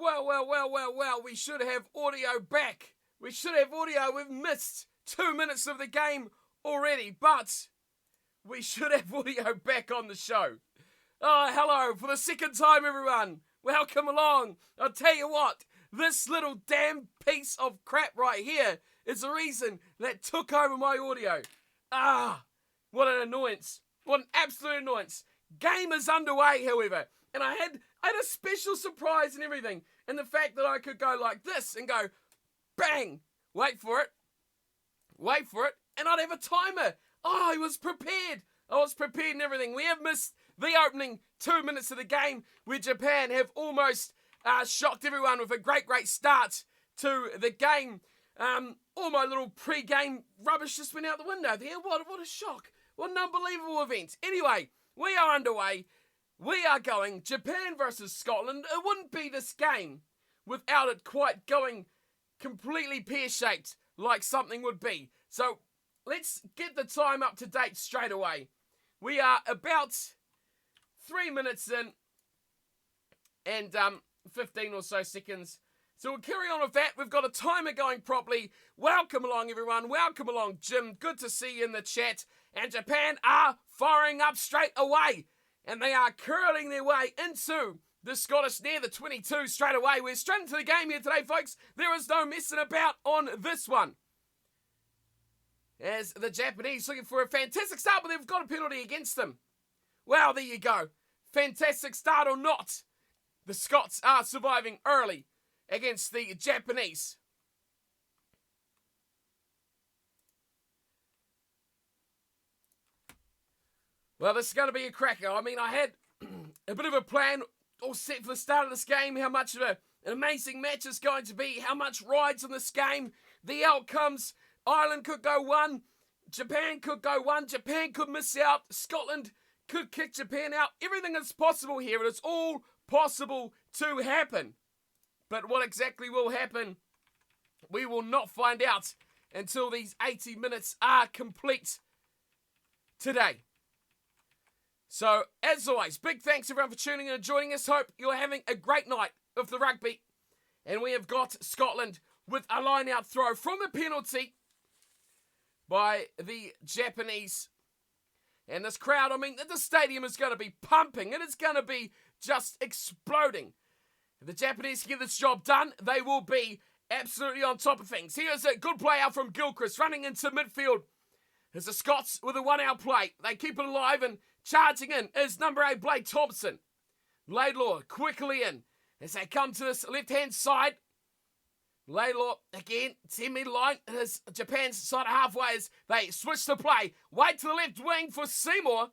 Well, we should have audio back. We should have audio. We've missed 2 minutes of the game already, but we should have audio back on the show. Oh, hello, for the second time, everyone. Welcome along. I'll tell you what, this little damn piece of crap right here is the reason that took over my audio. What an annoyance. What an absolute annoyance. Game is underway, however, and I had a special surprise and everything, and the fact that I could go like this and go, bang, wait for it, and I'd have a timer. I was prepared and everything. We have missed the opening 2 minutes of the game where Japan have almost shocked everyone with a great start to the game. All my little pre-game rubbish just went out the window there. What a shock. What an unbelievable event. Anyway, we are underway. We are going Japan versus Scotland. It wouldn't be this game without it quite going completely pear-shaped like something would be. So let's get the time up to date straight away. We are about 3 minutes in and 15 or so seconds. So we'll carry on with that. We've got a timer going properly. Welcome along, everyone. Welcome along, Jim. Good to see you in the chat. And Japan are firing up straight away. And they are curling their way into the Scottish near the 22 straight away. We're straight into the game here today, folks. There is no messing about on this one. As the Japanese looking for a fantastic start, but they've got a penalty against them. Well, there you go. Fantastic start or not. The Scots are surviving early against the Japanese. Well, this is going to be a cracker. I mean, I had a bit of a plan all set for the start of this game, how much of an amazing match it's going to be, how much rides in this game, the outcomes. Ireland could go one, Japan could go one, Japan could miss out, Scotland could kick Japan out. Everything is possible here. It is all possible to happen. But what exactly will happen, we will not find out until these 80 minutes are complete today. So, as always, big thanks everyone for tuning in and joining us. Hope you're having a great night of the rugby. And we have got Scotland with a line-out throw from the penalty by the Japanese. And this crowd, I mean, the stadium is going to be pumping. And it's going to be just exploding. If the Japanese get this job done, they will be absolutely on top of things. Here's a good play out from Gilchrist, running into midfield. There's the Scots with a one-out play. They keep it alive, and charging in is number 8, Blake Thompson. Laidlaw quickly in as they come to this left-hand side. Laidlaw again, 10-metre line. It is Japan's side halfway as they switch the play. Wait to the left wing for Seymour,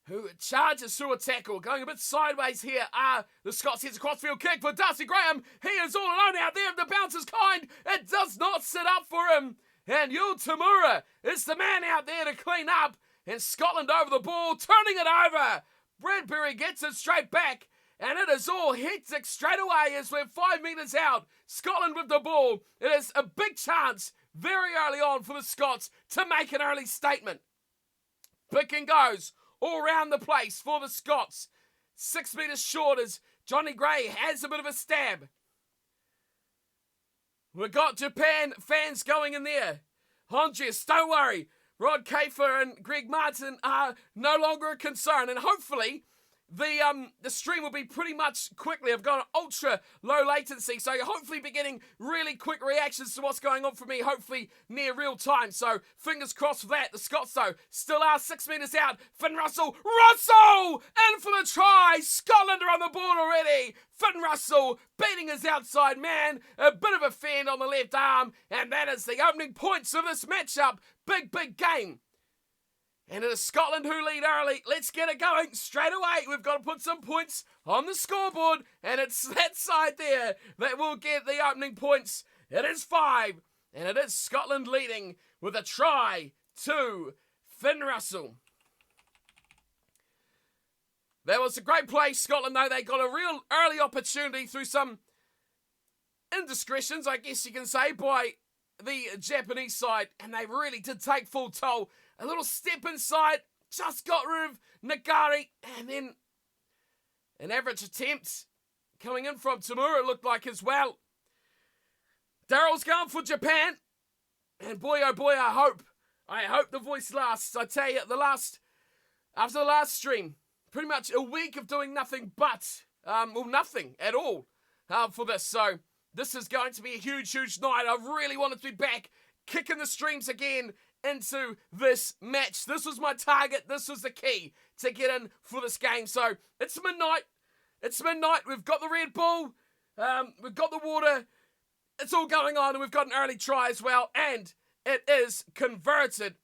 who charges through a tackle. Going a bit sideways here are the Scots. Here's a crossfield kick for Darcy Graham. He is all alone out there. The bounce is kind. It does not sit up for him. And Yul Tamura is the man out there to clean up. And Scotland over the ball, turning it over. Bradbury gets it straight back. And it is all hectic straight away as we're 5 metres out. Scotland with the ball. It is a big chance very early on for the Scots to make an early statement. Pick and goes all around the place for the Scots. 6 metres short as Johnny Gray has a bit of a stab. We've got Japan fans going in there. Hongius, don't worry. Rod Kafer and Greg Martin are no longer a concern. And hopefully the stream will be pretty much quickly. I've got an ultra low latency, so you'll hopefully be getting really quick reactions to what's going on for me, hopefully near real time. So fingers crossed for that. The Scots, though, still are 6 metres out. Finn Russell in for the try. Scotland are on the board already. Finn Russell beating his outside man. A bit of a fend on the left arm, and that is the opening points of this matchup. Big game. And it is Scotland who lead early. Let's get it going straight away. We've got to put some points on the scoreboard. And it's that side there that will get the opening points. It is 5. And it is Scotland leading with a try to Finn Russell. That was a great play, Scotland, though. They got a real early opportunity through some indiscretions, I guess you can say, by the Japanese side. And they really did take full toll. A little step inside, just got rid of Nagari, and then an average attempt coming in from Tamura, it looked like as well. Daryl's going for Japan. And boy, oh boy, I hope the voice lasts. I tell you, after the last stream, pretty much a week of doing nothing but, nothing at all for this. So this is going to be a huge, huge night. I really wanted to be back, kicking the streams again into this match. This was my target. This was the key to get in for this game. So it's midnight. It's midnight. We've got the Red Bull. We've got the water. It's all going on, and we've got an early try as well. And it is converted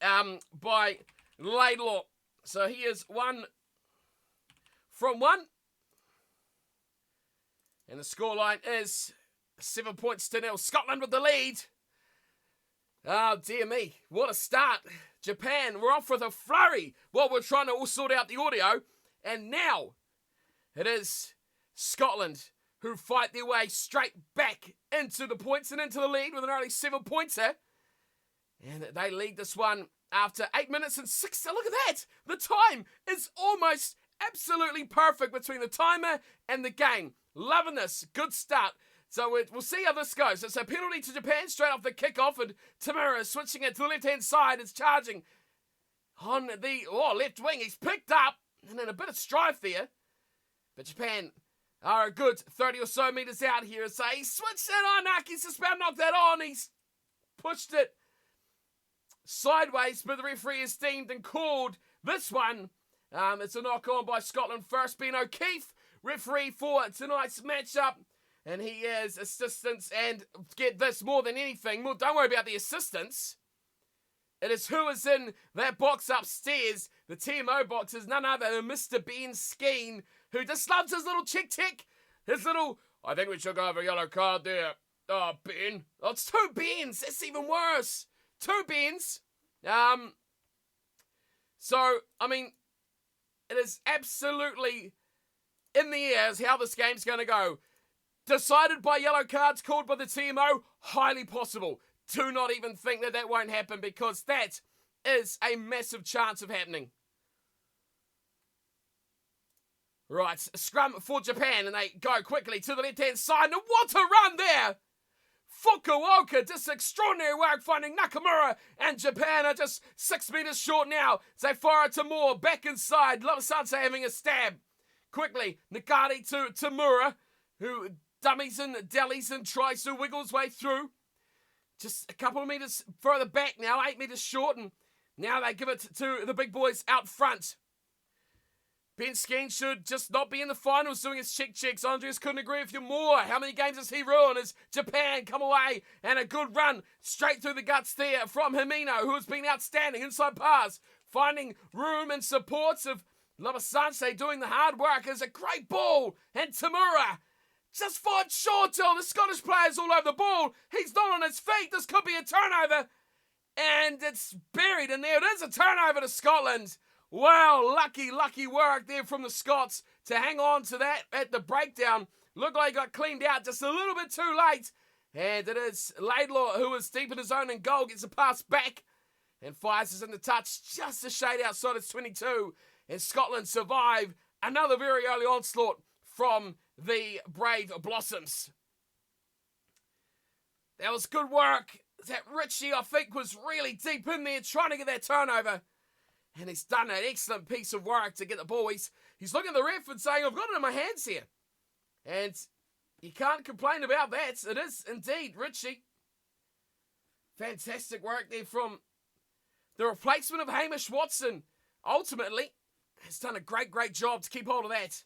by Laidlaw. So he is 1 from 1. And the scoreline is 7 points to 0. Scotland with the lead. Oh, dear me. What a start. Japan, we're off with a flurry while we're trying to all sort out the audio. And now it is Scotland who fight their way straight back into the points and into the lead with an early 7-pointer. And they lead this one after 8 minutes and 6. Look at that. The time is almost absolutely perfect between the timer and the game. Loving this. Good start. So we'll see how this goes. It's a penalty to Japan straight off the kickoff, and Tamura is switching it to the left-hand side. It's charging on the left wing. He's picked up, and then a bit of strife there. But Japan are a good 30 or so metres out here. So he switched it on. Naki's just about knocked that on. He's pushed it sideways, but the referee has deemed and called this one. It's a knock-on by Scotland first. Ben O'Keefe, referee for tonight's matchup. And he is assistance, and get this, more than anything, don't worry about the assistance. It is who is in that box upstairs. The TMO box is none other than Mr. Ben Skeen, who just loves his little chick-tick. His little, I think we should go over a yellow card there. Oh, Ben. Oh, it's 2 Bens. That's even worse. 2 Bens. So, I mean, it is absolutely in the air as how this game's going to go. Decided by yellow cards called by the TMO, highly possible. Do not even think that that won't happen, because that is a massive chance of happening. Right, scrum for Japan, and they go quickly to the left-hand side, and what a run there! Fukuoka, just extraordinary work finding Nakamura, and Japan are just 6 metres short now. They fire to Moore, back inside, Lavasansa having a stab. Quickly, Nakati to Tamura, who dummies and delis and tries to wiggle his way through. Just a couple of metres further back now, 8 metres short, and now they give it to the big boys out front. Ben Skeen should just not be in the finals doing his checks. Andreas couldn't agree with you more. How many games has he ruined as Japan come away, and a good run straight through the guts there from Himino, who has been outstanding inside pass, finding room and supports of Lavasanse doing the hard work. Is a great ball, and Tamura just fired short till the Scottish players all over the ball. He's not on his feet. This could be a turnover. And it's buried, and there it is, a turnover to Scotland. Wow, lucky work there from the Scots to hang on to that at the breakdown. Looked like he got cleaned out just a little bit too late. And it is Laidlaw, who is deep in his own in goal, gets a pass back and fires us in the touch just a shade outside its 22. And Scotland survive another very early onslaught from the Brave Blossoms. That was good work. That Richie, I think, was really deep in there trying to get that turnover. And he's done an excellent piece of work to get the ball. He's looking at the ref and saying, I've got it in my hands here. And you can't complain about that. It is indeed Richie. Fantastic work there from the replacement of Hamish Watson. Ultimately, has done a great job to keep hold of that.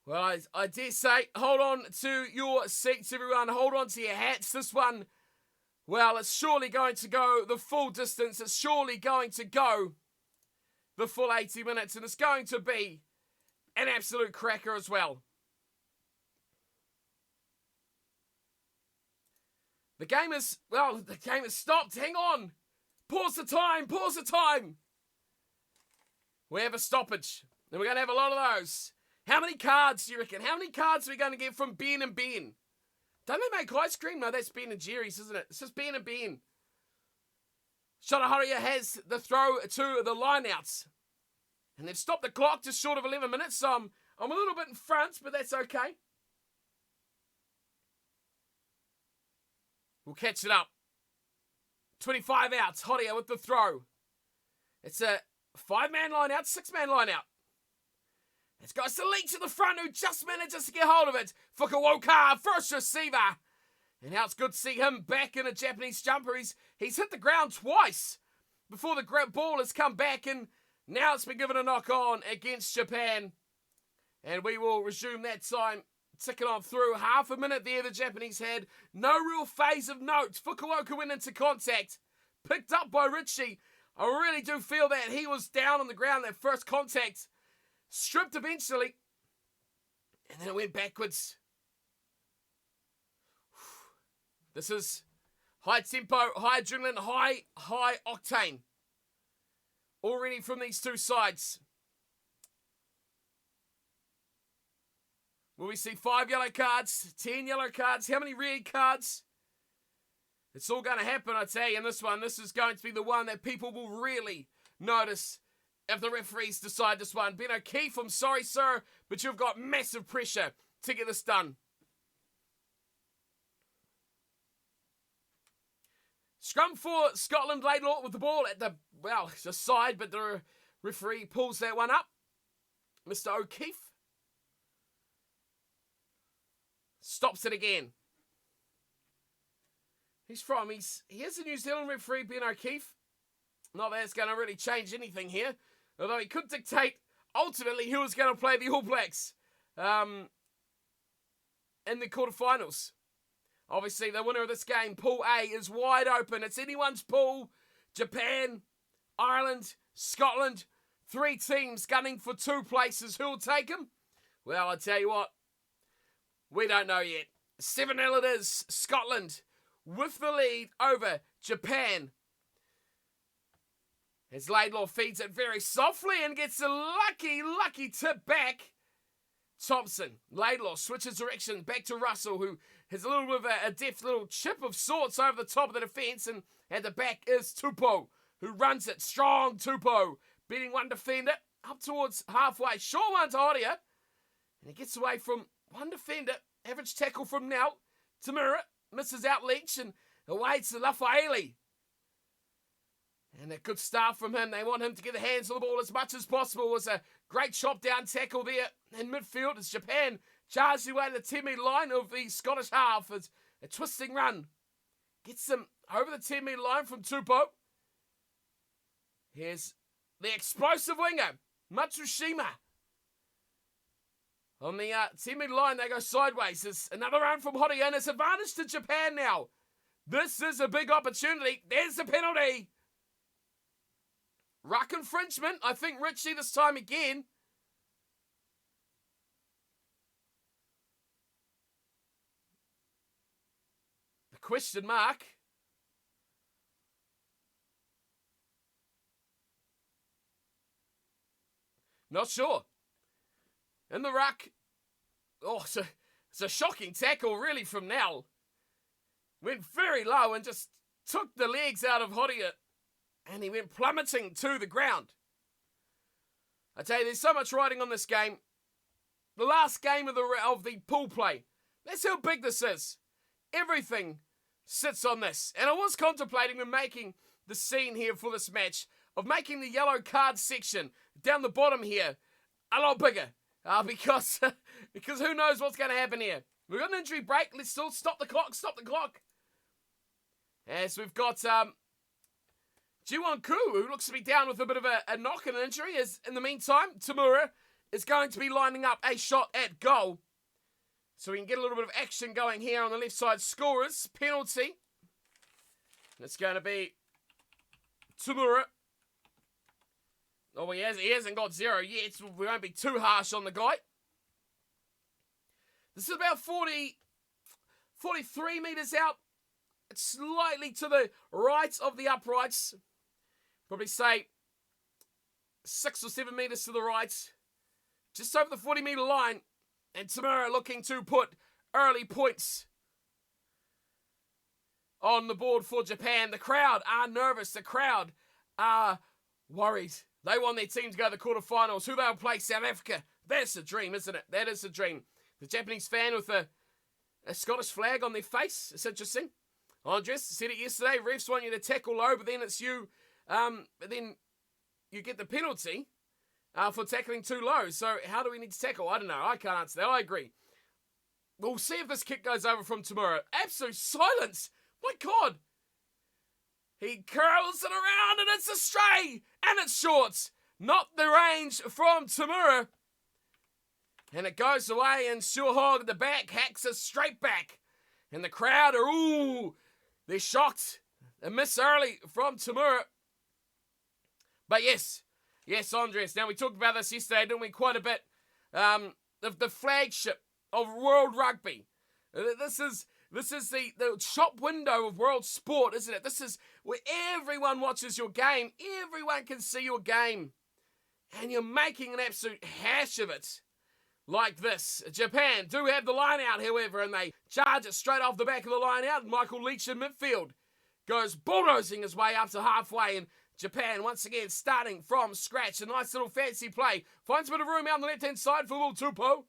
Well, I dare say, hold on to your seats, everyone. Hold on to your hats. This one, well, it's surely going to go the full distance. It's surely going to go the full 80 minutes. And it's going to be an absolute cracker as well. The game is stopped. Hang on. Pause the time. We have a stoppage. And we're going to have a lot of those. How many cards do you reckon? How many cards are we going to get from Ben and Ben? Don't they make ice cream? No, that's Ben and Jerry's, isn't it? It's just Ben and Ben. Shotaharia has the throw to the lineouts. And they've stopped the clock just short of 11 minutes, so I'm a little bit in front, but that's okay. We'll catch it up. 25 outs, Horia with the throw. It's a 5-man line out, 6-man line out. It's got Salik to the front who just manages to get hold of it. Fukuoka, first receiver. And now it's good to see him back in a Japanese jumper. He's hit the ground twice before the ball has come back, and now it's been given a knock on against Japan. And we will resume that time, ticking on through. Half a minute there the Japanese had. No real phase of note. Fukuoka went into contact. Picked up by Richie. I really do feel that he was down on the ground that first contact. Stripped eventually. And then it went backwards. This is high tempo, high adrenaline, high octane. Already from these two sides. Will we see 5 yellow cards, 10 yellow cards? How many red cards? It's all going to happen, I tell you, in this one. This is going to be the one that people will really notice if the referees decide this one. Ben O'Keefe, I'm sorry, sir, but you've got massive pressure to get this done. Scrum for Scotland, Laidlaw with the ball at the side, but the referee pulls that one up. Mr. O'Keefe stops it again. He is a New Zealand referee, Ben O'Keefe. Not that it's going to really change anything here, although he could dictate ultimately who was going to play the All Blacks in the quarterfinals. Obviously, the winner of this game, Pool A, is wide open. It's anyone's pool. Japan, Ireland, Scotland. 3 teams gunning for 2 places. Who will take them? Well, I tell you what, we don't know yet. 7-0 it is. Scotland with the lead over Japan. As Laidlaw feeds it very softly and gets a lucky tip back. Thompson, Laidlaw switches direction back to Russell, who has a little bit of a deft little chip of sorts over the top of the defence, and at the back is Tupou, who runs it. Strong Tupou, beating one defender up towards halfway. Short one to Horia, and he gets away from one defender. Average tackle from now. Tamura misses out Leach, and away to Lafaeli. And a good start from him. They want him to get the hands on the ball as much as possible. It was a great chop down tackle there in midfield as Japan charged away to the 10-metre line of the Scottish half. It's a twisting run. Gets them over the 10-metre line from Tupou. Here's the explosive winger, Matsushima. On the 10-metre line, they go sideways. There's another run from Horia, and it's advantage to Japan now. This is a big opportunity. There's the penalty. Ruck infringement. I think Richie this time again. The question mark. Not sure. In the ruck. Oh, it's a shocking tackle really from Nell. Went very low and just took the legs out of Horia. And he went plummeting to the ground. I tell you, there's so much riding on this game. The last game of the pool play. That's how big this is. Everything sits on this. And I was contemplating when making the scene here for this match of making the yellow card section down the bottom here a lot bigger. Because who knows what's going to happen here. We've got an injury break. Let's still stop the clock. As we've got Jiwon Ku, who looks to be down with a bit of a knock and an injury, as in the meantime, Tamura is going to be lining up a shot at goal. So we can get a little bit of action going here on the left side. Scorers, penalty. And it's going to be Tamura. Oh, he hasn't got 0 yet, so we won't be too harsh on the guy. This is about 43 metres out. It's slightly to the right of the uprights. Probably say 6 or 7 metres to the right. Just over the 40-metre line. And Tamura looking to put early points on the board for Japan. The crowd are nervous. The crowd are worried. They want their team to go to the quarterfinals. Who they'll play? South Africa. That's a dream, isn't it? That is a dream. The Japanese fan with a Scottish flag on their face. It's interesting. Andres said it yesterday. Refs want you to tackle low, but then it's you. But then you get the penalty for tackling too low. So how do we need to tackle? I don't know. I can't answer that. I agree. We'll see if this kick goes over from tomorrow. Absolute silence. My God. He curls it around and it's a stray. And it's short. Not the range from Tamura. And it goes away and Shuhog at the back hacks it straight back. And the crowd are, they're shocked. A miss early from Tamura. But yes, Andres. Now we talked about this yesterday, didn't we? Quite a bit. The flagship of World Rugby. This is the shop window of world sport, isn't it? This is where everyone watches your game. Everyone can see your game. And you're making an absolute hash of it. Like this. Japan do have the line out, however, and they charge it straight off the back of the line out. Michael Leach in midfield goes bulldozing his way up to halfway, and Japan once again starting from scratch. A nice little fancy play. Finds a bit of room out on the left-hand side for little Tupou,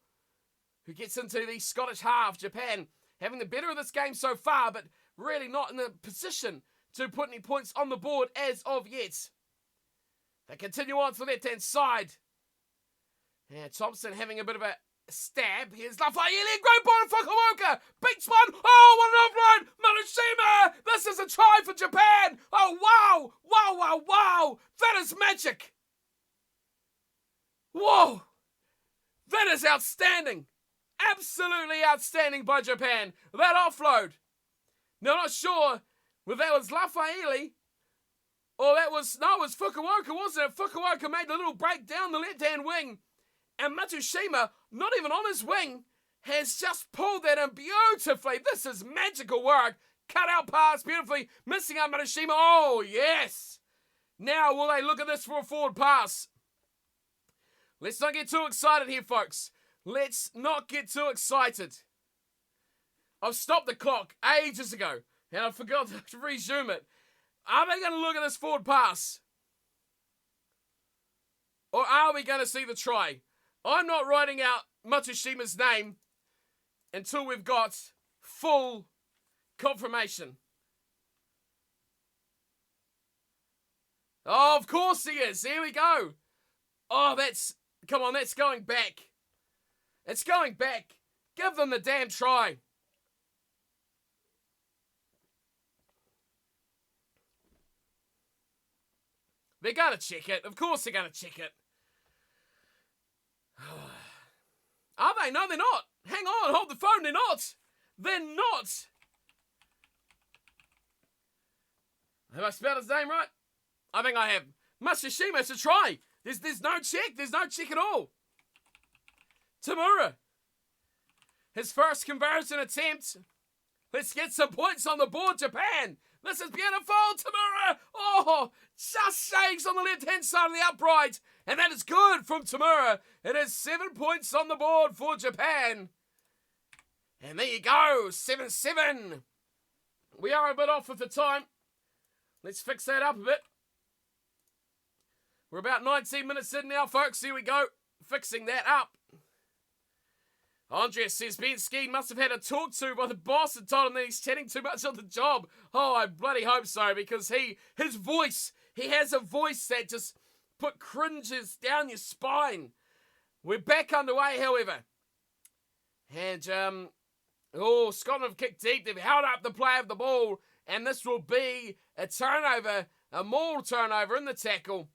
who gets into the Scottish half. Japan having the better of this game so far, but really not in the position to put any points on the board as of yet. They continue on to the left-hand side. Yeah, Thompson having a bit of a stab. Here's Lafayette, great ball to Fukuoka. Beats one. Oh, what an offload. Marushima. This is a try for Japan. Oh, wow. Wow. That is magic. Whoa. That is outstanding. Absolutely outstanding by Japan. That offload. Now, I'm not sure whether that was Lafayette or it was Fukuoka, wasn't it? Fukuoka made a little break down the left-hand wing. And Matsushima, not even on his wing, has just pulled that in beautifully. This is magical work. Cut out pass beautifully. Missing out Matsushima. Oh, yes. Now, will they look at this for a forward pass? Let's not get too excited here, folks. Let's not get too excited. I've stopped the clock ages ago, and I forgot to resume it. Are they going to look at this forward pass? Or are we going to see the try? I'm not writing out Matsushima's name until we've got full confirmation. Oh, of course he is. Here we go. Oh, that's going back. It's going back. Give them the damn try. They're going to check it. Of course they're going to check it. Are they? No, they're not. Hang on, hold the phone. They're not. They're not. Have I spelled his name right? I think I have. Matsushima, it's a try. There's no check. There's no check at all. Tamura. His first conversion attempt. Let's get some points on the board, Japan. This is beautiful, Tamura. Oh, just shakes on the left-hand side of the upright. And that is good from Tamura. It is 7 points on the board for Japan. And there you go, 7-7. We are a bit off with the time. Let's fix that up a bit. We're about 19 minutes in now, folks. Here we go, fixing that up. Andres says Ben Skeen must have had a talk to by the boss and told him that he's chatting too much on the job. Oh, I bloody hope so, because he has a voice that just put cringes down your spine. We're back underway, however. And, Scotland have kicked deep. They've held up the play of the ball, and this will be a turnover, a maul turnover in the tackle.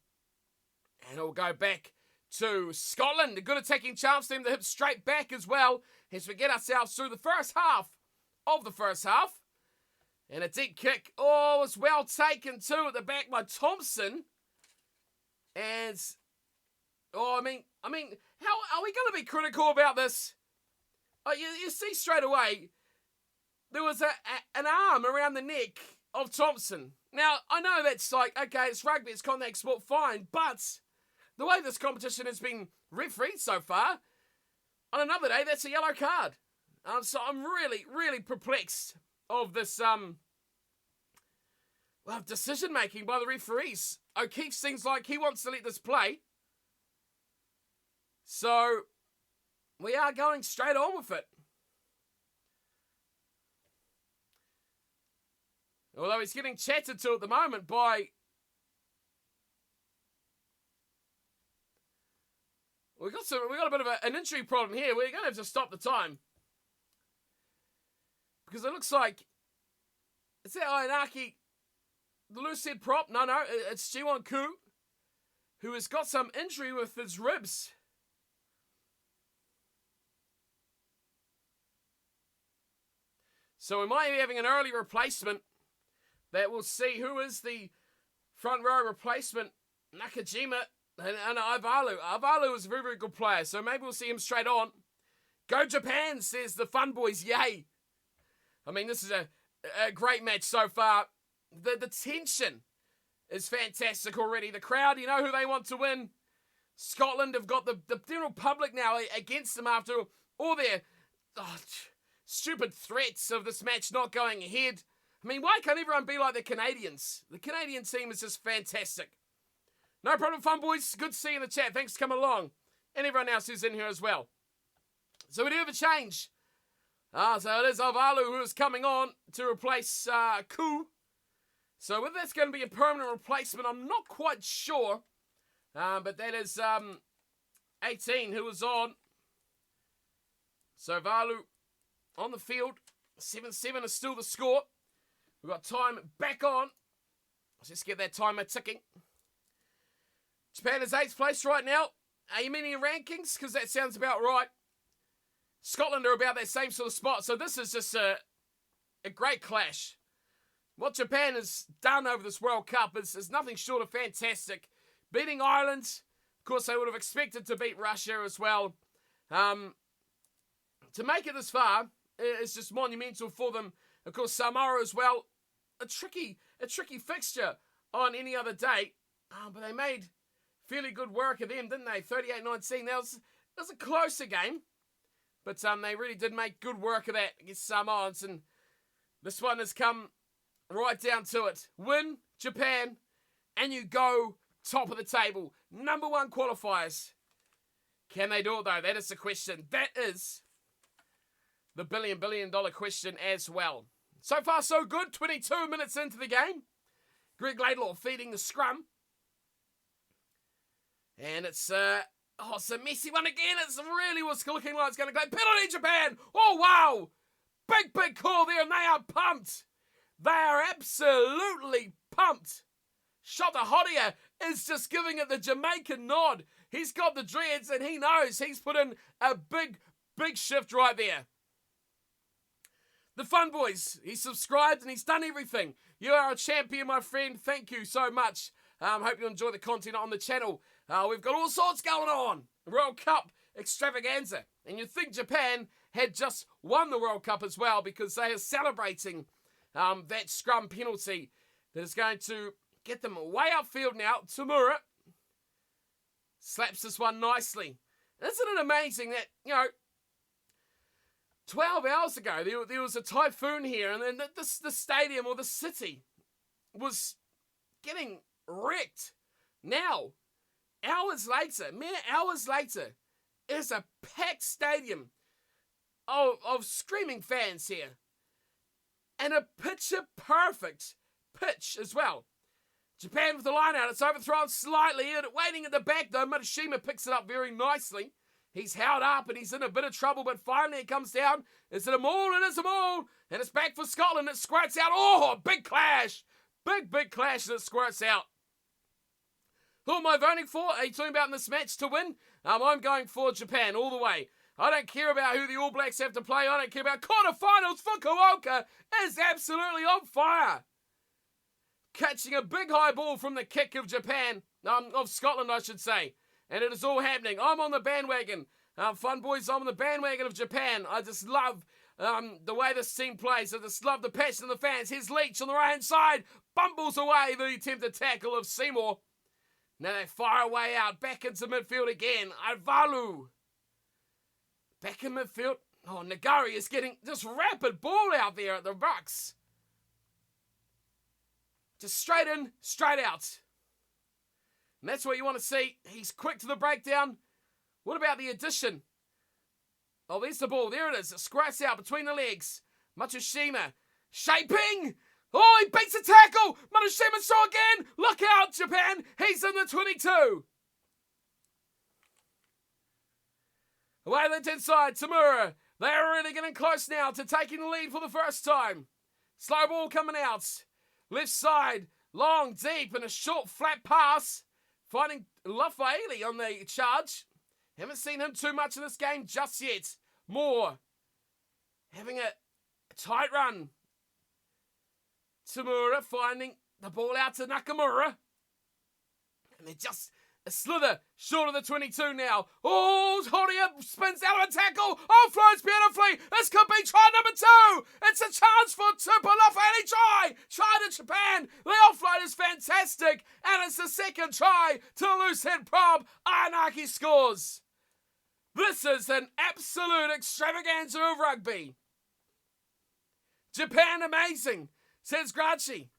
And it'll go back to Scotland. A good attacking chance for them to hit straight back as well as we get ourselves through the first half of the first half. And a deep kick. Oh, it's well taken too at the back by Thompson. And, I mean, how are we going to be critical about this? Oh, you see straight away, there was an arm around the neck of Thompson. Now, I know that's like, okay, it's rugby, it's contact sport, fine, but the way this competition has been refereed so far, on another day, that's a yellow card. So I'm really, really perplexed of this Well, decision-making by the referees. O'Keefe seems like he wants to let this play. So, we are going straight on with it. Although he's getting chatted to at the moment by... We got a bit of an injury problem here. We're going to have to stop the time. Because it looks like... Is that Ainaki, the loose head prop? No, it's Jiwon Koo, who has got some injury with his ribs. So we might be having an early replacement that we'll see who is the front row replacement. Nakajima and Ivalu. Ivalu is a very, very good player, so maybe we'll see him straight on. Go Japan, says the Fun Boys. Yay. I mean, this is a great match so far. The tension is fantastic already. The crowd, you know who they want to win. Scotland have got the general public now against them after all their stupid threats of this match not going ahead. I mean, why can't everyone be like the Canadians? The Canadian team is just fantastic. No problem, Fun Boys. Good to see you in the chat. Thanks for coming along. And everyone else who's in here as well. So we do have a change. So it is Avalu who is coming on to replace Koo. So whether that's going to be a permanent replacement, I'm not quite sure. But that is 18 who was on. So Valu on the field. 7-7 is still the score. We've got time back on. Let's just get that timer ticking. Japan is 8th place right now. Are you meaning rankings? Because that sounds about right. Scotland are about that same sort of spot. So this is just a great clash. What Japan has done over this World Cup is nothing short of fantastic. Beating Ireland. Of course, they would have expected to beat Russia as well. To make it this far is just monumental for them. Of course, Samoa as well. A tricky fixture on any other day. But they made fairly good work of them, didn't they? 38-19. That was a closer game. But they really did make good work of that against Samoans. And this one has come right down to it. Win, Japan, and you go top of the table. Number 1 qualifiers. Can they do it, though? That is the question. That is the billion dollar question as well. So far, so good. 22 minutes into the game. Greg Laidlaw feeding the scrum. And it's a messy one again. It's really was looking like it's going to go. Penalty, Japan. Oh, wow. Big call there, and they are pumped. They are absolutely pumped. Shota Horia is just giving it the Jamaican nod. He's got the dreads, and he knows he's put in a big shift right there. The Fun Boys, he's subscribed and he's done everything. You are a champion, my friend. Thank you so much. Hope you enjoy the content on the channel. We've got all sorts going on. World Cup extravaganza. And you'd think Japan had just won the World Cup as well because they are celebrating that scrum penalty that is going to get them way upfield now. Tamura slaps this one nicely. Isn't it amazing that, 12 hours ago, there was a typhoon here, and then the stadium or the city was getting wrecked. Now, mere hours later, is a packed stadium of screaming fans here. And a picture-perfect pitch as well. Japan with the line out. It's overthrown slightly. Waiting at the back, though. Matsushima picks it up very nicely. He's held up and he's in a bit of trouble, but finally it comes down. Is it a maul? It is a maul. And it's back for Scotland. It squirts out. Oh, big clash. Big clash, and it squirts out. Who am I voting for? Are you talking about in this match to win? I'm going for Japan all the way. I don't care about who the All Blacks have to play. I don't care about quarterfinals. Fukuoka is absolutely on fire. Catching a big high ball from the kick of Japan. Of Scotland, I should say. And it is all happening. I'm on the bandwagon. Fun Boys, I'm on the bandwagon of Japan. I just love the way this team plays. I just love the passion of the fans. Here's Leach on the right-hand side. Bumbles away the attempted tackle of Seymour. Now they fire away out. Back into midfield again. Ivalu. Back in midfield. Oh, Nagari is getting this rapid ball out there at the Bucks. Just straight in, straight out. And that's what you want to see. He's quick to the breakdown. What about the addition? Oh, there's the ball. There it is. It scraps out between the legs. Matsushima shaping. Oh, he beats the tackle. Matsushima saw again. Look out, Japan. He's in the 22. Away left inside. Tamura. They are really getting close now to taking the lead for the first time. Slow ball coming out. Left side. Long, deep, and a short, flat pass. Finding Lafaeli on the charge. Haven't seen him too much in this game just yet. Moore having a tight run. Tamura finding the ball out to Nakamura. And they're just a slither short of the 22 now. Oh, Horia spins out of a tackle. Oh, floats beautifully. This could be try number 2. It's a chance for Tupa Lafaeli try. Try to Japan. The offload is fantastic. And it's the second try to loose head prob. Ayanaki scores. This is an absolute extravaganza of rugby. Japan amazing, says Grachi.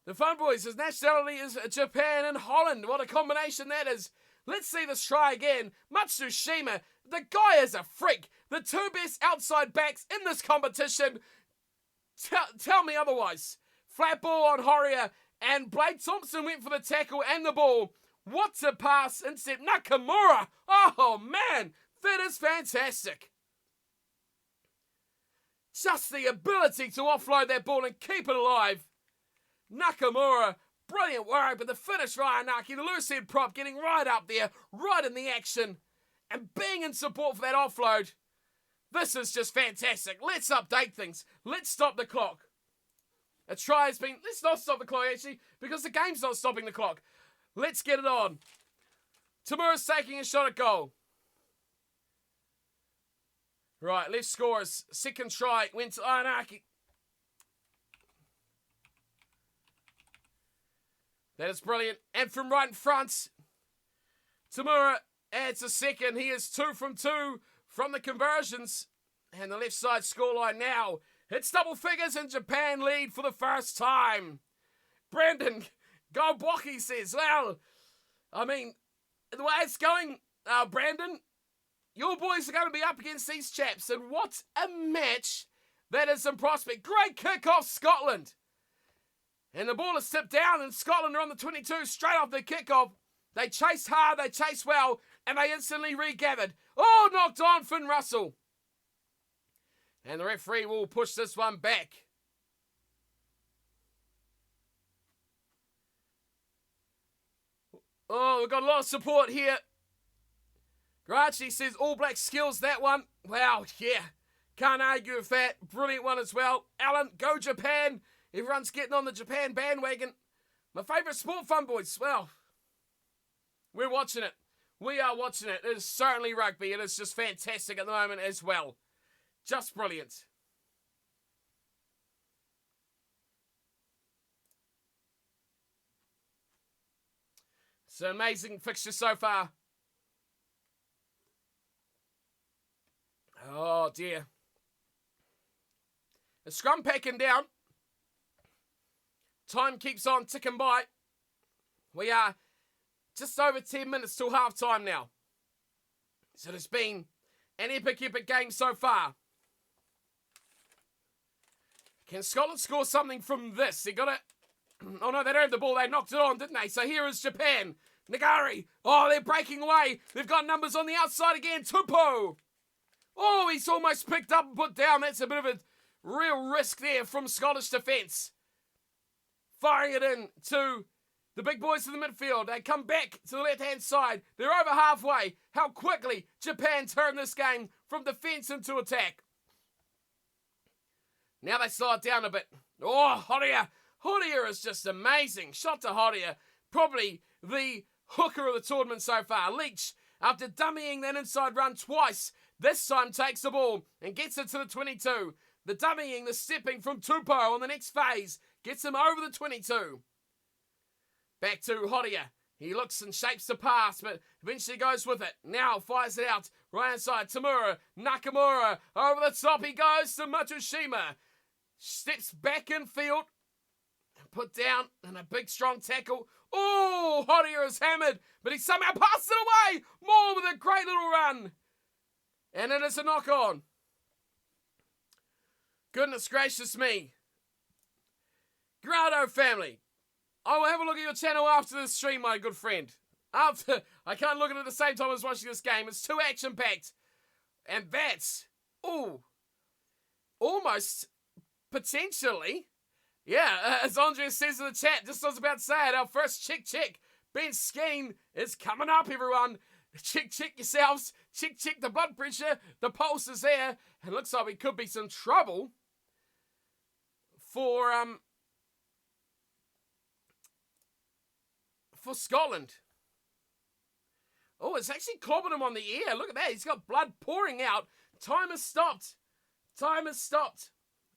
The Fun Boys, his nationality is Japan and Holland. What a combination that is. Let's see this try again. Matsushima, the guy is a freak. The 2 best outside backs in this competition. Tell me otherwise. Flat ball on Horia, and Blade Thompson went for the tackle and the ball. What a pass, intercept Nakamura. Oh man, that is fantastic. Just the ability to offload that ball and keep it alive. Nakamura, brilliant work, but the finish Ryanaki, the loose head prop getting right up there, right in the action, and being in support for that offload. This is just fantastic. Let's update things. Let's stop the clock. A try has been... Let's not stop the clock, actually, because the game's not stopping the clock. Let's get it on. Tamura's taking a shot at goal. Right, left scorers. Second try went to Ayanaki. That is brilliant. And from right in front, Tamura adds a second. He is 2 from 2 from the conversions. And the left side scoreline now. It's double figures and Japan lead for the first time. Brandon Gobwaki says, well, I mean, the way it's going, Brandon, your boys are going to be up against these chaps. And what a match that is in prospect. Great kick-off, Scotland. And the ball is tipped down, and Scotland are on the 22 straight off the kickoff. They chased hard, they chased well, and they instantly regathered. Oh, knocked on Finn Russell. And the referee will push this one back. Oh, we've got a lot of support here. Grachi says All Black skills that one. Wow, yeah. Can't argue with that. Brilliant one as well. Alan, go Japan. Everyone's getting on the Japan bandwagon. My favourite sport, Fun Boys. Well, we're watching it. We are watching it. It is certainly rugby. It is just fantastic at the moment as well. Just brilliant. It's an amazing fixture so far. Oh dear. The scrum packing down. Time keeps on ticking by. We are just over 10 minutes till half time now. So it's been an epic game so far. Can Scotland score something from this? They got it. Oh no, they don't have the ball. They knocked it on, didn't they? So here is Japan. Nagari. Oh, they're breaking away. They've got numbers on the outside again. Tupou. Oh, he's almost picked up and put down. That's a bit of a real risk there from Scottish defence. Firing it in to the big boys in the midfield. They come back to the left-hand side. They're over halfway. How quickly Japan turned this game from defence into attack. Now they slow it down a bit. Oh, Horia. Horia is just amazing. Shot to Horia. Probably the hooker of the tournament so far. Leach, after dummying that inside run twice, this time takes the ball and gets it to the 22. The dummying, the stepping from Tupou on the next phase gets him over the 22. Back to Horia. He looks and shapes the pass, but eventually goes with it. Now fires it out. Right inside, Tamura. Nakamura. Over the top he goes to Matsushima. Steps back in field. put down and a big strong tackle. Oh, Horia is hammered, but he somehow passed it away. Moore with a great little run. And it is a knock on. Goodness gracious me. Grado family, I will have a look at your channel after this stream, my good friend. I can't look at it at the same time as watching this game. It's too action-packed. And that's, almost, potentially, as Andrea says in the chat, just as I was about to say it, our first check. Ben Skeen is coming up, everyone. Check yourselves. Check the blood pressure. The pulse is there. And looks like we could be some trouble for Scotland. Oh, it's actually clobbing him on the ear. Look at that. He's got blood pouring out. Time has stopped.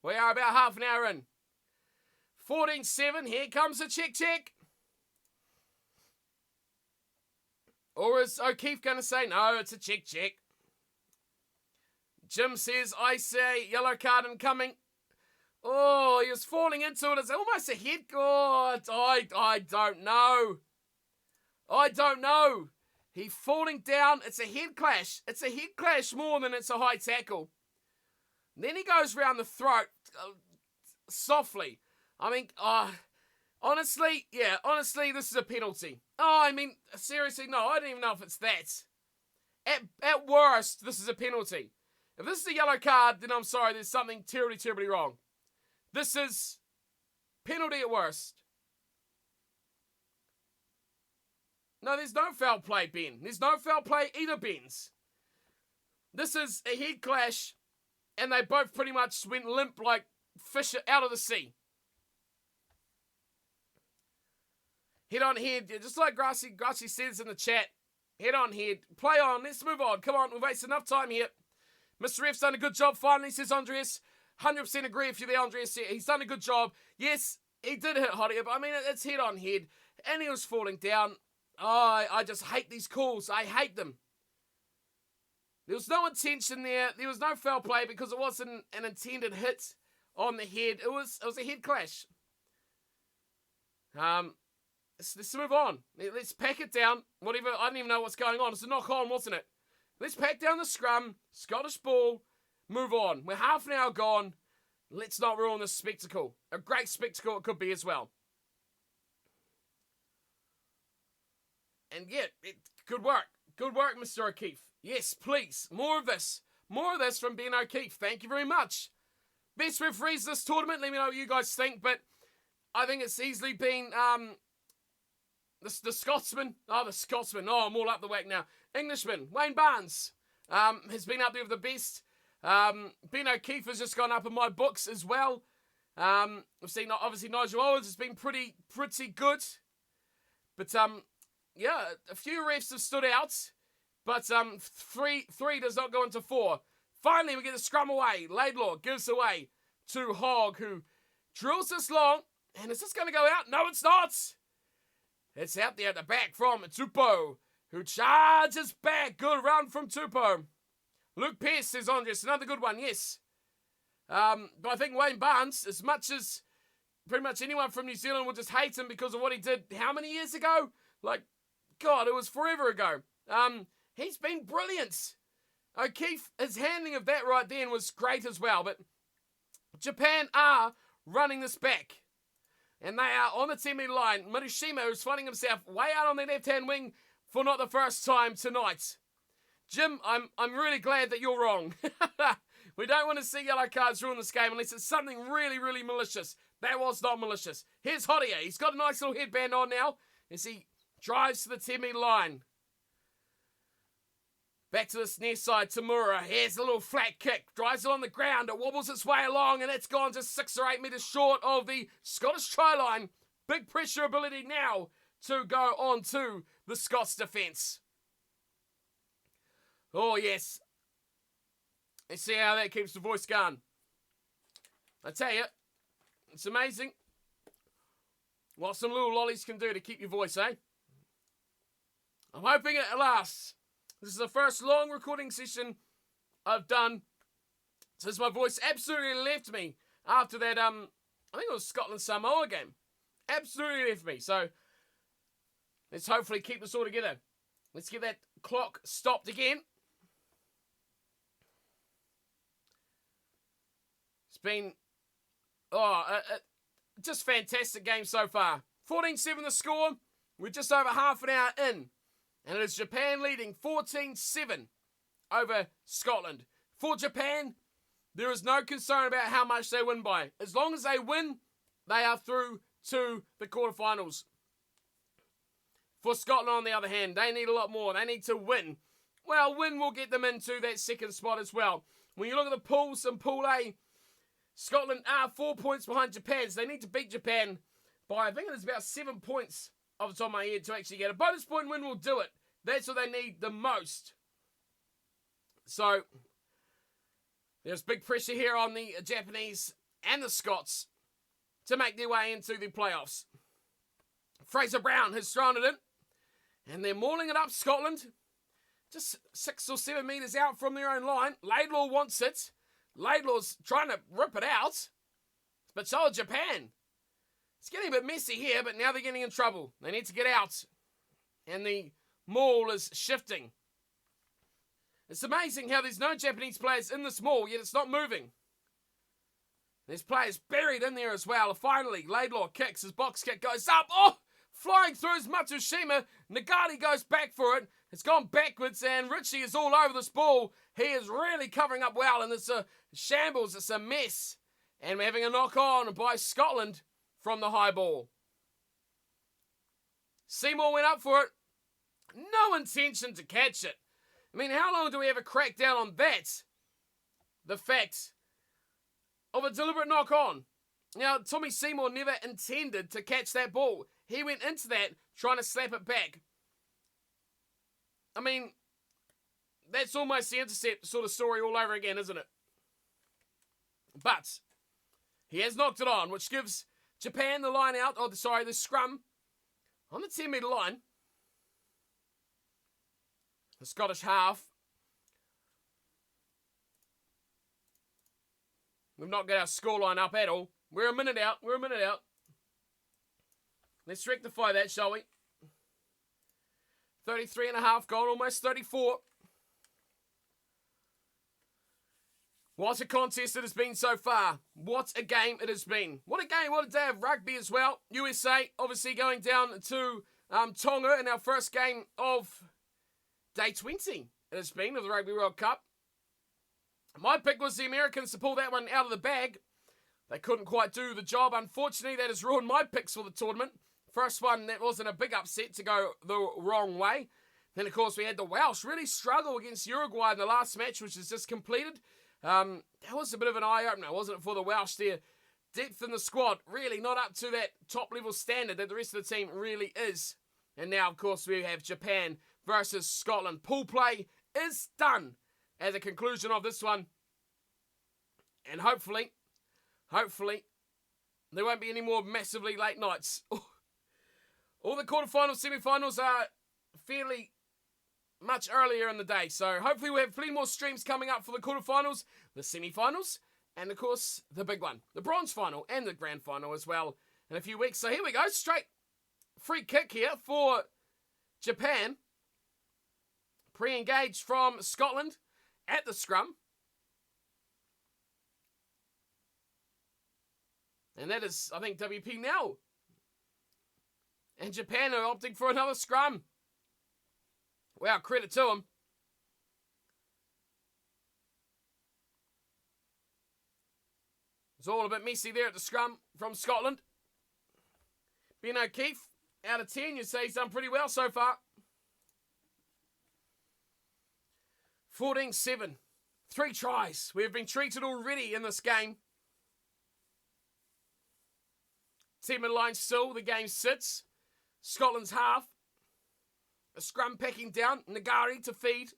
We are about half an hour in. 14-7. Here comes the check. Or is O'Keefe going to say, no, it's a check. Jim says, I say, yellow card incoming. Oh, he was falling into it. It's almost a head. God, I don't know. He's falling down. It's a head clash. It's a head clash more than it's a high tackle. And then he goes round the throat softly. I mean, honestly, this is a penalty. Oh, I mean, seriously, no, I don't even know if it's that. At worst, this is a penalty. If this is a yellow card, then I'm sorry, there's something terribly wrong. This is penalty at worst. No, there's no foul play, Ben. There's no foul play either, Ben's. This is a head clash, and they both pretty much went limp like fish out of the sea. Head on head, just like Grassy says in the chat. Head on head, play on, let's move on. Come on, we've wasted enough time here. Mr. Ref's done a good job finally, says Andreas. 100% agree with you there, Andreas. He's done a good job. Yes, he did hit Horia, but I mean, it's head on head, and he was falling down. Oh, I just hate these calls. I hate them. There was no intention there. There was no foul play because it wasn't an intended hit on the head. It was a head clash. Let's move on. Let's pack it down. Whatever. I don't even know what's going on. It's a knock on, wasn't it? Let's pack down the scrum. Scottish ball. Move on. We're half an hour gone. Let's not ruin this spectacle. A great spectacle it could be as well. And yeah, good work. Good work, Mr. O'Keefe. Yes, please. More of this. More of this from Ben O'Keefe. Thank you very much. Best referees this tournament. Let me know what you guys think. But I think it's easily been the Scotsman. Oh, the Scotsman. Oh, I'm all up the whack now. Englishman. Wayne Barnes has been up there with the best. Ben O'Keefe has just gone up in my books as well. I've seen, obviously, Nigel Owens has been pretty good. But, yeah, a few refs have stood out, but three does not go into 4. Finally, we get the scrum away. Laidlaw gives away to Hogg, who drills this long, and is this going to go out? No, it's not. It's out there at the back from Tupou, who charges back. Good run from Tupou. Luke Pearce says, Andres, another good one, yes. But I think Wayne Barnes, as much as pretty much anyone from New Zealand will just hate him because of what he did how many years ago? Like, God, it was forever ago. He's been brilliant. O'Keefe, his handling of that right then was great as well. But Japan are running this back. And they are on the 10-metre line. Marishima, who's finding himself way out on the left-hand wing for not the first time tonight. Jim, I'm really glad that you're wrong. We don't want to see yellow cards ruin this game unless it's something really malicious. That was not malicious. Here's Horia. He's got a nice little headband on now as he drives to the 10-metre line. Back to this near side, Tamura. Here's a little flat kick. Drives it on the ground. It wobbles its way along, and it's gone just 6 or 8 metres short of the Scottish try line. Big pressure ability now to go on to the Scots defence. Oh, yes. Let's see how that keeps the voice going. I tell you, it's amazing what some little lollies can do to keep your voice, eh? I'm hoping it lasts. This is the first long recording session I've done since my voice absolutely left me after that, I think it was Scotland-Samoa game. Absolutely left me. So let's hopefully keep this all together. Let's get that clock stopped again. It's been just fantastic game so far. 14-7 the score. We're just over half an hour in. And it is Japan leading 14-7 over Scotland. For Japan, there is no concern about how much they win by. As long as they win, they are through to the quarterfinals. For Scotland, on the other hand, they need a lot more. They need to win. Well, win will get them into that second spot as well. When you look at the pools in Pool A, Scotland are 4 points behind Japan, so they need to beat Japan by, I think it is about 7 points off the top of my head to actually get a bonus point win will do it. That's what they need the most. So, there's big pressure here on the Japanese and the Scots to make their way into the playoffs. Fraser Brown has thrown it in, and they're mauling it up, Scotland. Just 6 or 7 metres out from their own line. Laidlaw wants it. Laidlaw's trying to rip it out, but so is Japan. It's getting a bit messy here, but now they're getting in trouble. They need to get out, and the maul is shifting. It's amazing how there's no Japanese players in this maul, yet it's not moving. There's players buried in there as well. Finally, Laidlaw kicks, his box kick goes up. Oh, flying through his Matsushima. Nagari goes back for it. It's gone backwards, and Richie is all over this ball. He is really covering up well, and it's a shambles. It's a mess. And we're having a knock-on by Scotland from the high ball. Seymour went up for it. No intention to catch it. I mean, how long do we have a crackdown on that? The fact of a deliberate knock-on. Now, Tommy Seymour never intended to catch that ball. He went into that trying to slap it back. I mean, that's almost the intercept sort of story all over again, isn't it? But he has knocked it on, which gives Japan the line out. Oh, sorry, the scrum on the 10-metre line. The Scottish half. We've not got our scoreline up at all. We're a minute out. Let's rectify that, shall we? 33 and a half gone, almost 34. What a contest it has been so far. What a game it has been. What a game, what a day of rugby as well. USA obviously going down to Tonga in our first game of day 20. It has been of the Rugby World Cup. My pick was the Americans to pull that one out of the bag. They couldn't quite do the job. Unfortunately, that has ruined my picks for the tournament. First one, that wasn't a big upset to go the wrong way. Then, of course, we had the Welsh really struggle against Uruguay in the last match, which is just completed. That was a bit of an eye-opener, wasn't it, for the Welsh there? Depth in the squad, really not up to that top-level standard that the rest of the team really is. And now, of course, we have Japan versus Scotland. Pool play is done as a conclusion of this one. And hopefully, there won't be any more massively late nights. All the quarterfinals, semi-finals are fairly much earlier in the day. So hopefully we'll have plenty more streams coming up for the quarterfinals, the semi-finals, and of course the big one, the bronze final and the grand final as well in a few weeks. So here we go, straight free kick here for Japan. Pre-engaged from Scotland at the scrum. And that is, I think, WP now. And Japan are opting for another scrum. Wow, credit to them. It's all a bit messy there at the scrum from Scotland. Ben O'Keefe, out of 10, you'd say he's done pretty well so far. 14-7. 3 tries. We have been treated already in this game. 10-minute line still, the game sits. Scotland's half. A scrum packing down. Nagari to feed.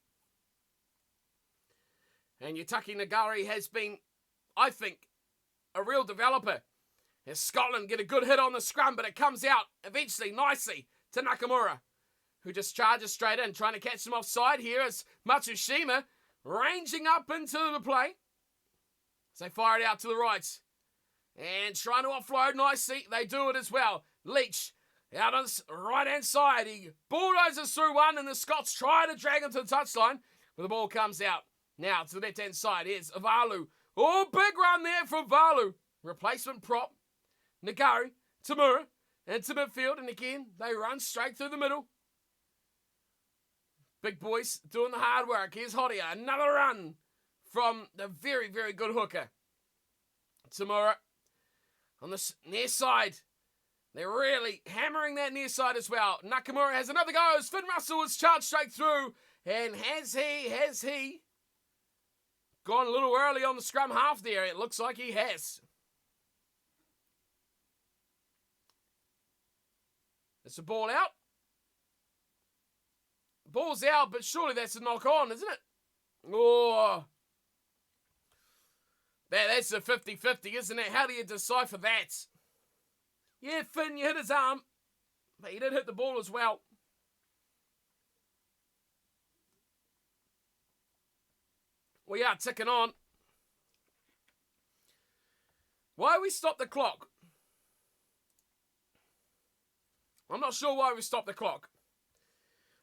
And Yutaki Nagari has been, I think, a real developer. As Scotland get a good hit on the scrum, but it comes out eventually nicely to Nakamura, who just charges straight in, trying to catch them offside. Here is Matsushima ranging up into the play. So they fire it out to the right. And trying to offload nicely. They do it as well. Leach out on the right-hand side. He bulldozes through one, and the Scots try to drag him to the touchline, but the ball comes out. Now to the left-hand side. Here's Avalu. Oh, big run there from Valu. Replacement prop. Nagari, Tamura, into midfield, and again, they run straight through the middle. Big boys doing the hard work. Here's Hodia. Another run from the very, very good hooker. Tamura on the near side. They're really hammering that near side as well. Nakamura has another go as Finn Russell is charged straight through. And has he gone a little early on the scrum half there? It looks like he has. It's a ball out. Ball's out, but surely that's a knock on, isn't it? Oh. That's a 50-50, isn't it? How do you decipher that? Yeah, Finn, you hit his arm, but he did hit the ball as well. We are ticking on. Why we stopped the clock? I'm not sure why we stopped the clock.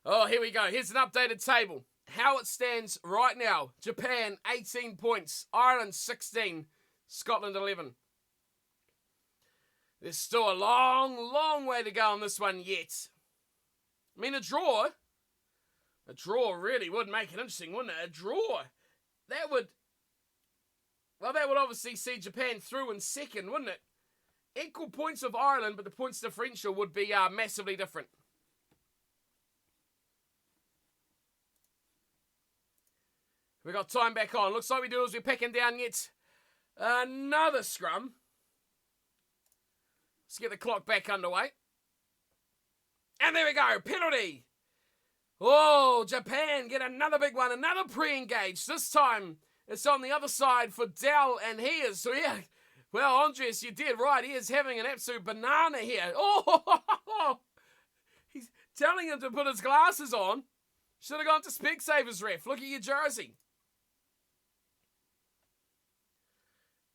Oh, here we go. Here's an updated table. How it stands right now. Japan, 18 points. Ireland, 16. Scotland, 11. There's still a long, long way to go on this one yet. I mean, a draw really would make it interesting, wouldn't it? A draw. That would obviously see Japan through in second, wouldn't it? Equal points of Ireland, but the points differential would be massively different. We got time back on. Looks like we do as we're packing down yet another scrum. Let's get the clock back underway. And there we go. Penalty. Oh, Japan get another big one. Another pre-engage. This time it's on the other side for Dell, and he is. So yeah. Well, Andres, you did right. He is having an absolute banana here. Oh, he's telling him to put his glasses on. Should have gone to Specsavers ref. Look at your jersey.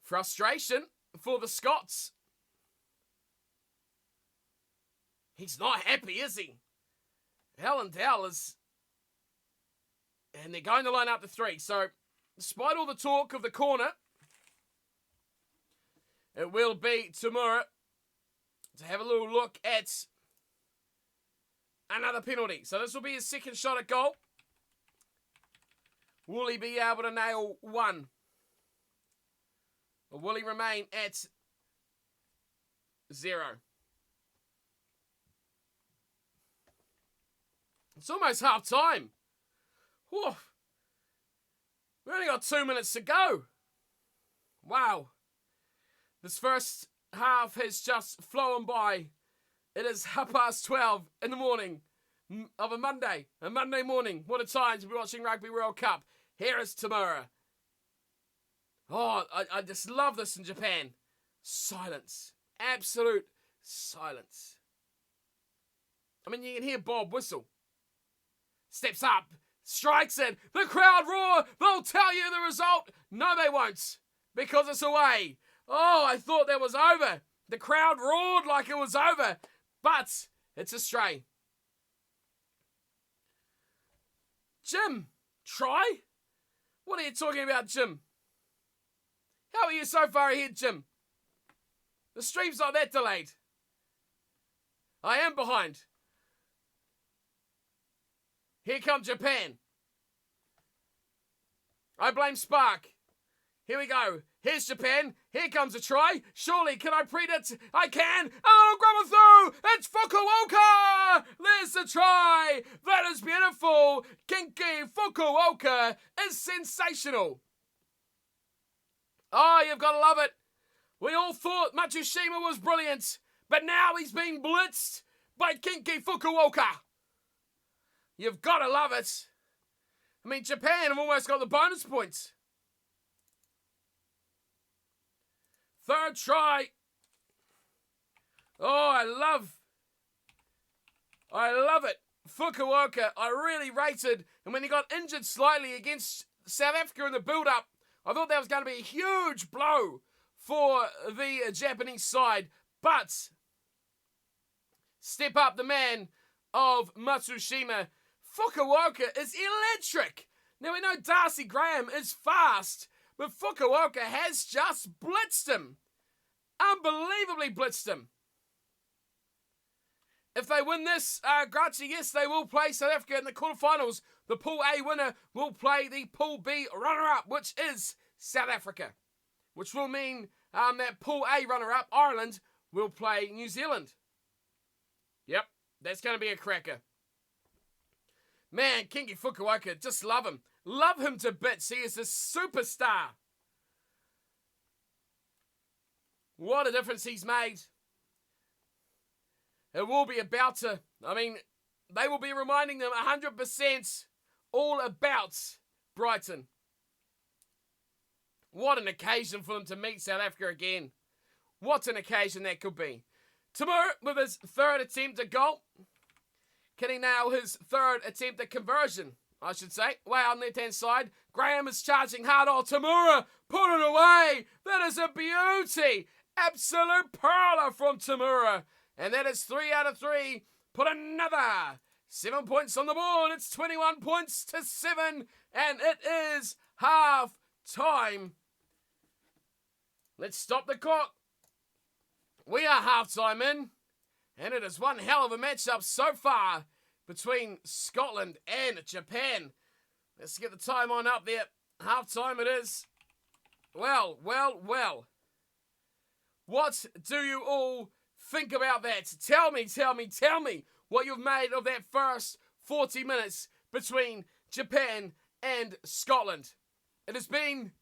Frustration for the Scots. He's not happy, is he? Helen Dell is... And they're going to line up the three. So, despite all the talk of the corner, it will be Tamura to have a little look at another penalty. So this will be his second shot at goal. Will he be able to nail one? Or will he remain at 0? It's almost half time. Whew. We only got 2 minutes to go. Wow. This first half has just flown by. It is 12:30 in the morning of a Monday morning. What a time to be watching Rugby World Cup. Here is Tamura. Oh, I just love this in Japan. Silence. Absolute silence. I mean, you can hear Bob whistle. Steps up. Strikes it. The crowd roar. They'll tell you the result. No, they won't. Because it's away. Oh, I thought that was over. The crowd roared like it was over. But it's a stray. Jim, try? What are you talking about, Jim? How are you so far ahead, Jim? The stream's not that delayed. I am behind. Here comes Japan. I blame Spark. Here we go. Here's Japan. Here comes a try. Surely, can I predict? I can. Oh, grab it through. It's Fukuoka. There's the try. That is beautiful. Kinki Fukuoka is sensational. Oh, you've got to love it. We all thought Matsushima was brilliant, but now he's being blitzed by Kinki Fukuoka. You've got to love it. I mean, Japan have almost got the bonus points. Third try. Oh, I love it. Fukuoka, I really rated. And when he got injured slightly against South Africa in the build-up, I thought that was going to be a huge blow for the Japanese side. But step up the man of Matsushima. Fukuoka is electric. Now we know Darcy Graham is fast, but Fukuoka has just blitzed him. Unbelievably blitzed him. If they win this, Grachi, yes, they will play South Africa in the quarterfinals. The Pool A winner will play the Pool B runner-up, which is South Africa. Which will mean that Pool A runner-up, Ireland, will play New Zealand. Yep, that's going to be a cracker. Man, Kingi Fukuoka, just love him. Love him to bits. He is a superstar. What a difference he's made. It will be about to, they will be reminding them 100% all about Brighton. What an occasion for them to meet South Africa again. What an occasion that could be. Tamur with his third attempt at goal. Can he nail his third attempt at conversion, I should say? Way on the left-hand side. Graham is charging hard. Oh, Tamura, put it away. That is a beauty. Absolute perler from Tamura. And that is 3 out of 3. Put another 7 points on the board. It's 21 points to 7. And it is half time. Let's stop the clock. We are half time in. And it is one hell of a matchup so far between Scotland and Japan. Let's get the time on up there. Half time it is. Well. What do you all think about that? Tell me what you've made of that first 40 minutes between Japan and Scotland. It has been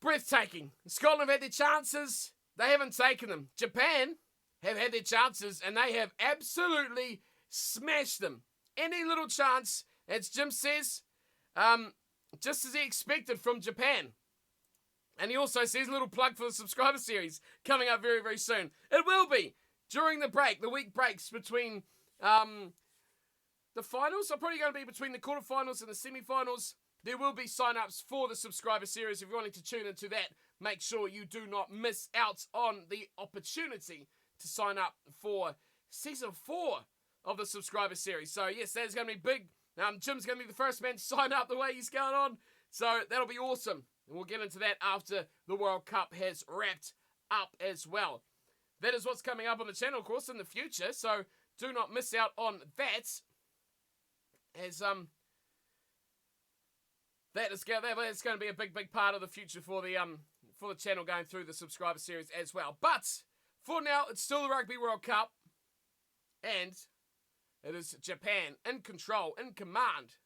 breathtaking. Scotland have had their chances. They haven't taken them. Japan have had their chances and they have absolutely smashed them. Any little chance, as Jim says, just as he expected from Japan. And he also says a little plug for the subscriber series coming up very, very soon. It will be during the break, the week breaks between the finals. Are probably going to be between the quarterfinals and the semi-finals. There will be sign-ups for the subscriber series. If you're wanting to tune into that, make sure you do not miss out on the opportunity to sign up for season 4 of the subscriber series. So yes, that's going to be big. Jim's going to be the first man to sign up the way he's going on. So that'll be awesome. And we'll get into that after the World Cup has wrapped up as well. That is what's coming up on the channel, of course, in the future. So do not miss out on that. As that's going to be a big part of the future for the channel going through the subscriber series as well. But for now, it's still the Rugby World Cup, and it is Japan in control, in command.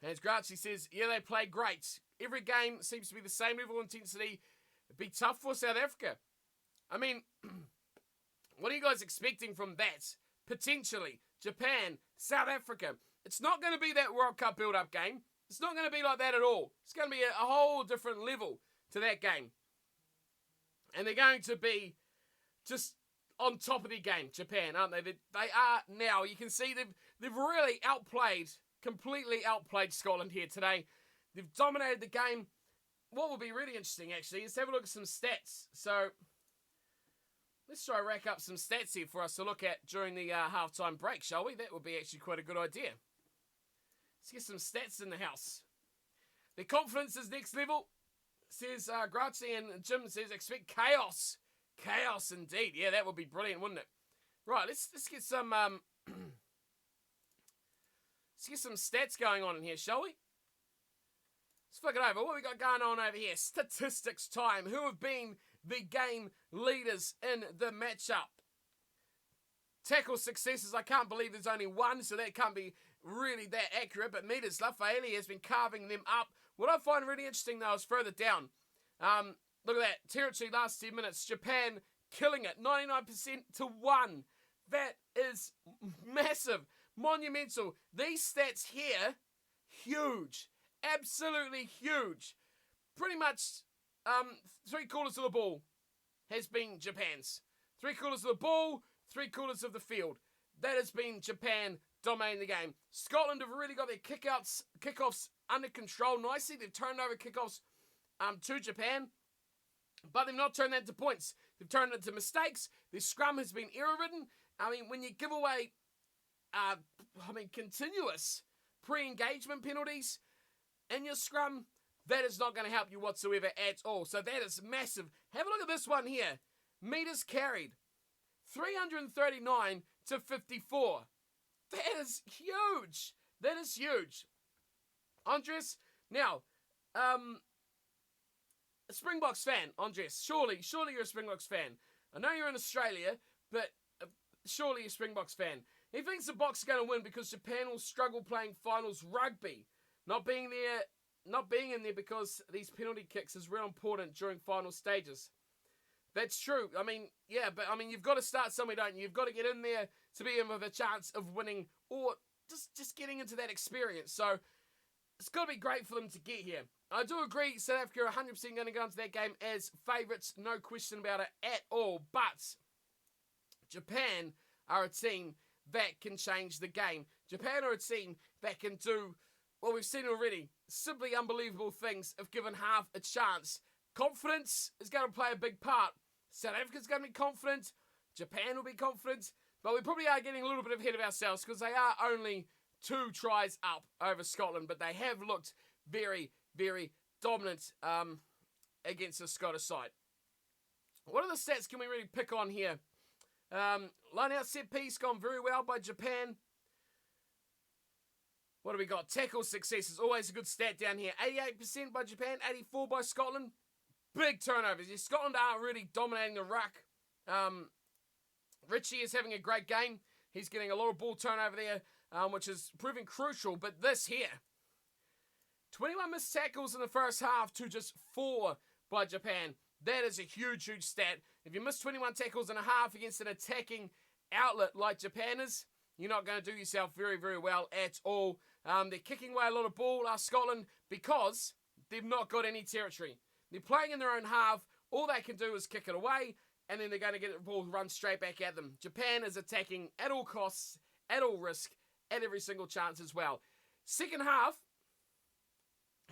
As Grachi says, yeah, they play great. Every game seems to be the same level of intensity. It'd be tough for South Africa. What are you guys expecting from that? Potentially, Japan, South Africa. It's not going to be that World Cup build-up game. It's not going to be like that at all. It's going to be a whole different level to that game. And they're going to be just on top of the game, Japan, aren't they? They are now. You can see they've really completely outplayed Scotland here today. They've dominated the game. What will be really interesting, actually, is have a look at some stats. So let's try to rack up some stats here for us to look at during the halftime break, shall we? That would be actually quite a good idea. Let's get some stats in the house. Their confidence is next level, says Grazi, and Jim says expect chaos. Chaos indeed. Yeah, that would be brilliant, wouldn't it? Right, let's get some let's get some stats going on in here, shall we? Let's flick it over. What we got going on over here? Statistics time. Who have been the game leaders in the matchup? Tackle successes. I can't believe there's only one, so that can't be really that accurate. But meters, Lafaeli has been carving them up. What I find really interesting, though, is further down. Look at that. Territory last 10 minutes. Japan killing it. 99% to 1. That is massive. Monumental. These stats here, huge. Absolutely huge. Pretty much 3/4 of the ball has been Japan's. 3/4 of the ball, 3/4 of the field. That has been Japan dominating the game. Scotland have really got their kickoffs under control nicely. They've turned over kickoffs to Japan, but they've not turned that into points. They've turned it into mistakes. Their scrum has been error-ridden. I mean, when you give away, continuous pre-engagement penalties in your scrum, that is not going to help you whatsoever at all. So that is massive. Have a look at this one here. Meters carried, 339 to 54. That is huge. That is huge. Andres, now, a Springboks fan, Andres. Surely you're a Springboks fan. I know you're in Australia, but surely you're a Springboks fan. He thinks the Boks are going to win because Japan will struggle playing finals rugby. Not being in there because these penalty kicks is real important during final stages. That's true. I mean, yeah, but I mean, you've got to start somewhere, don't you? You've got to get in there to be in with a chance of winning or just getting into that experience. So it's got to be great for them to get here. I do agree, South Africa are 100% going to go into that game as favourites, no question about it at all. But Japan are a team that can change the game. Japan are a team that can do what we've seen already. Simply unbelievable things if given half a chance. Confidence is going to play a big part. South Africa's going to be confident. Japan will be confident. But we probably are getting a little bit ahead of ourselves because they are only 2 tries up over Scotland. But they have looked very, very dominant against the Scottish side. What are the stats can we really pick on here? Line out set piece gone very well by Japan. What do we got? Tackle success is always a good stat down here. 88% by Japan, 84% by Scotland. Big turnovers. Yeah, Scotland are really dominating the ruck. Richie is having a great game. He's getting a lot of ball turnover there, which is proving crucial. But this here, 21 missed tackles in the first half to just 4 by Japan. That is a huge, huge stat. If you miss 21 tackles and a half against an attacking outlet like Japan is, you're not going to do yourself very, very well at all. They're kicking away a lot of ball, Scotland, because they've not got any territory. They're playing in their own half. All they can do is kick it away, and then they're going to get the ball run straight back at them. Japan is attacking at all costs, at all risk, at every single chance as well. Second half,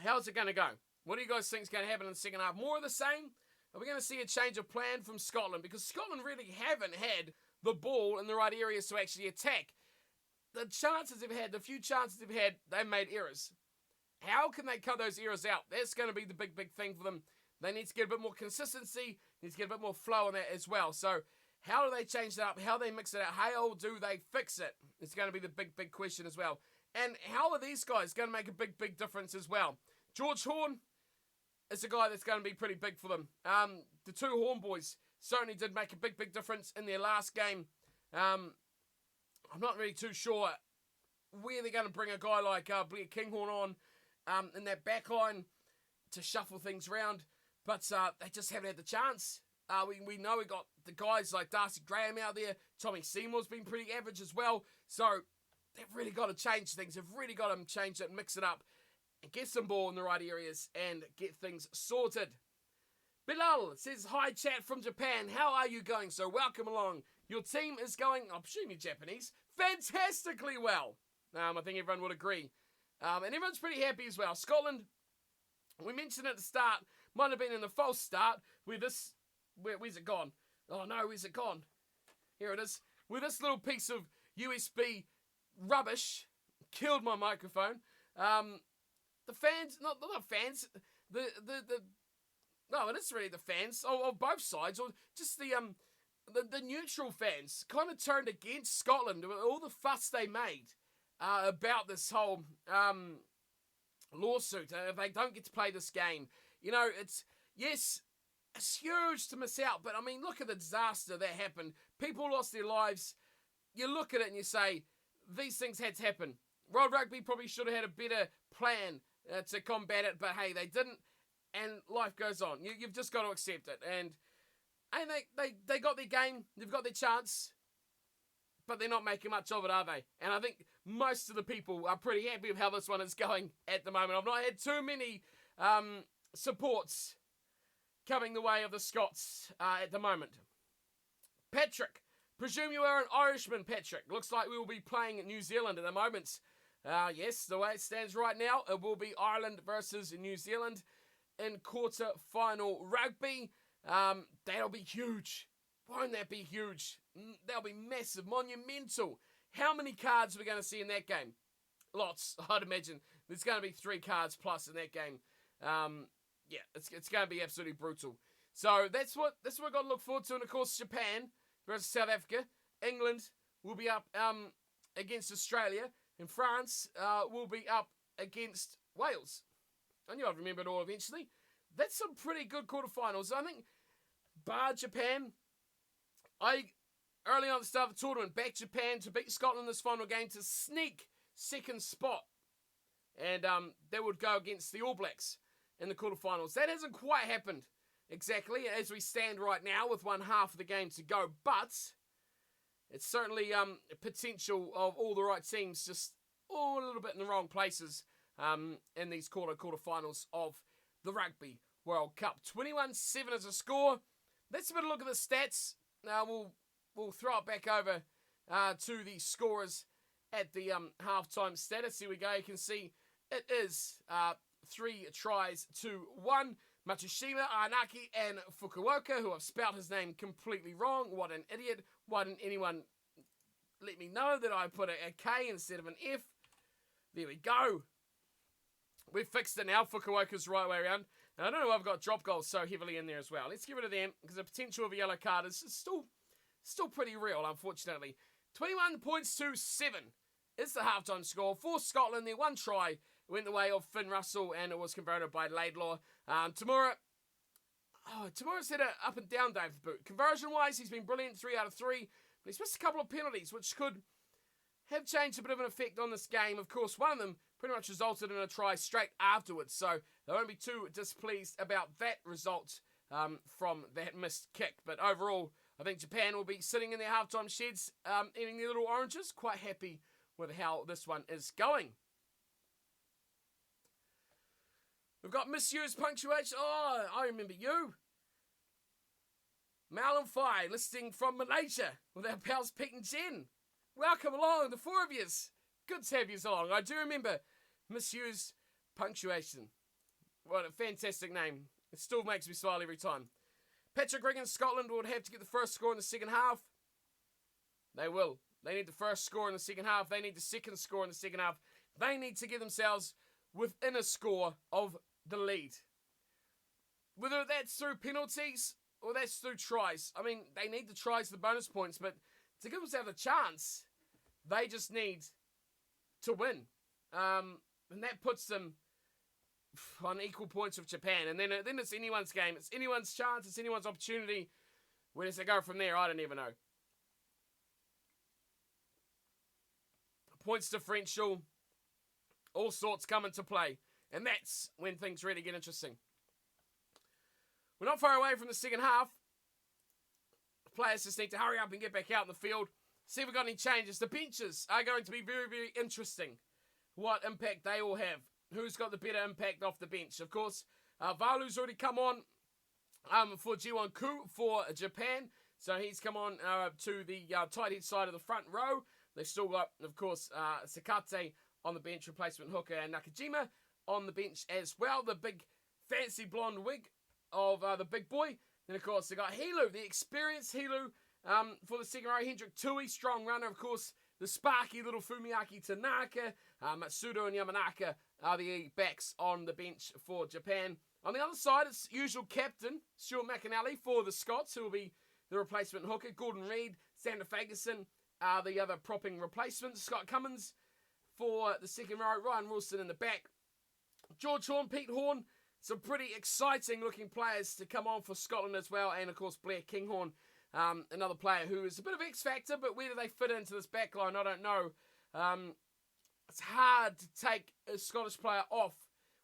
how's it going to go? What do you guys think is going to happen in the second half? More of the same? Are we going to see a change of plan from Scotland? Because Scotland really haven't had the ball in the right areas to actually attack. The chances they've had, the few chances they've had, they've made errors. How can they cut those errors out? That's going to be the big, big thing for them. They need to get a bit more consistency. Need to get a bit more flow on that as well. So how do they change that up? How do they mix it out? How do they fix it? It's going to be the big, big question as well. And how are these guys going to make a big, big difference as well? George Horn is a guy that's going to be pretty big for them. The 2 Horn boys certainly did make a big, big difference in their last game. I'm not really too sure where they're going to bring a guy like Blair Kinghorn on in that back line to shuffle things around. But they just haven't had the chance. We know we got the guys like Darcy Graham out there. Tommy Seymour's been pretty average as well. So they've really got to change things. They've really got to change it and mix it up and get some ball in the right areas and get things sorted. Bilal says, hi chat from Japan. How are you going? So welcome along. Your team is going, I'm presuming Japanese, fantastically well. I think everyone would agree. And everyone's pretty happy as well. Scotland, we mentioned at the start, might have been in the false start, where's it gone? Oh no, where's it gone? Here it is. Where this little piece of USB rubbish killed my microphone. The fans, not fans, no, it is really the fans of both sides, or just the neutral fans kind of turned against Scotland with all the fuss they made about this whole lawsuit. They don't get to play this game. You know, it's huge to miss out, but I mean, look at the disaster that happened. People lost their lives. You look at it and you say, these things had to happen. World Rugby probably should have had a better plan to combat it, but hey, they didn't, and life goes on. You've just got to accept it, and they got their game, they've got their chance, but they're not making much of it, are they? And I think most of the people are pretty happy with how this one is going at the moment. I've not had too many supports coming the way of the Scots at the moment. Patrick, presume you are an Irishman, Patrick. Looks like we will be playing New Zealand at the moment. Yes, the way it stands right now, it will be Ireland versus New Zealand in quarter-final rugby. That'll be huge. Won't that be huge? That'll be massive, monumental. How many cards are we going to see in that game? Lots, I'd imagine. There's going to be 3 cards plus in that game. Yeah, it's going to be absolutely brutal. So that's what we've got to look forward to. And of course, Japan versus South Africa. England will be up against Australia. And France will be up against Wales. I knew I'd remember it all eventually. That's some pretty good quarterfinals. I think, bar Japan, early on at the start of the tournament, backed Japan to beat Scotland in this final game to sneak second spot. And they would go against the All Blacks in the quarterfinals. That hasn't quite happened exactly as we stand right now with one half of the game to go. But it's certainly potential of all the right teams, just all a little bit in the wrong places in these quarterfinals of the Rugby World Cup. 21-7 as a score. Let's have a look at the stats. We'll throw it back over to the scorers at the halftime status. Here we go. You can see it is 3 tries to 1. Matsushima, Aranaki, and Fukuoka, who have spelled his name completely wrong. What an idiot. Why didn't anyone let me know that I put a K instead of an F? There we go. We've fixed it now. Fukuoka's the right way around. And I don't know why I've got drop goals so heavily in there as well. Let's get rid of them, because the potential of a yellow card is still pretty real, unfortunately. 21 points to 7 is the halftime score for Scotland. Their 1 try went the way of Finn Russell, and it was converted by Laidlaw. Tamura, Tamura's had an up and down day for the boot. Conversion-wise, he's been brilliant, 3 out of 3. But he's missed a couple of penalties, which could have changed a bit of an effect on this game. Of course, one of them pretty much resulted in a try straight afterwards. So they won't be too displeased about that result from that missed kick. But overall, I think Japan will be sitting in their halftime sheds, eating their little oranges. Quite happy with how this one is going. We've got misused punctuation. Oh, I remember you. Mal and Phi, listening from Malaysia with our pals Pete and Jen. Welcome along, the 4 of yous. Good to have yous along. I do remember misused punctuation. What a fantastic name. It still makes me smile every time. Patrick Riggin, Scotland would have to get the first score in the second half. They will. They need the first score in the second half. They need the second score in the second half. They need to get themselves within a score of the lead. Whether that's through penalties or that's through tries. I mean, they need the tries, the bonus points, but to give themselves a chance, they just need to win. And that puts them on equal points with Japan. And then it's anyone's game. It's anyone's chance. It's anyone's opportunity. Where does they go from there? I don't even know. Points differential. All sorts come into play. And that's when things really get interesting. We're not far away from the second half. Players just need to hurry up and get back out in the field. See if we've got any changes. The benches are going to be very, very interesting. What impact they all have. Who's got the better impact off the bench? Of course, Valu's already come on for Jiwon Ku for Japan. So he's come on to the tight head side of the front row. They've still got, of course, Sakate on the bench, replacement hooker, and Nakajima on the bench as well. The big fancy blonde wig of the big boy. Then, of course, they got Hilu, the experienced Hilu for the second row. Hendrik Tui, strong runner. Of course, the sparky little Fumiaki Tanaka. Matsudo and Yamanaka are the backs on the bench for Japan. On the other side, it's usual captain, Stuart McAnally for the Scots, who will be the replacement hooker. Gordon Reid, Sander Fagerson are the other propping replacements. Scott Cummins for the second row. Ryan Wilson in the back. George Horn, Pete Horn. Some pretty exciting looking players to come on for Scotland as well. And of course Blair Kinghorn, another player who is a bit of X factor, but where do they fit into this back line? I don't know. It's hard to take a Scottish player off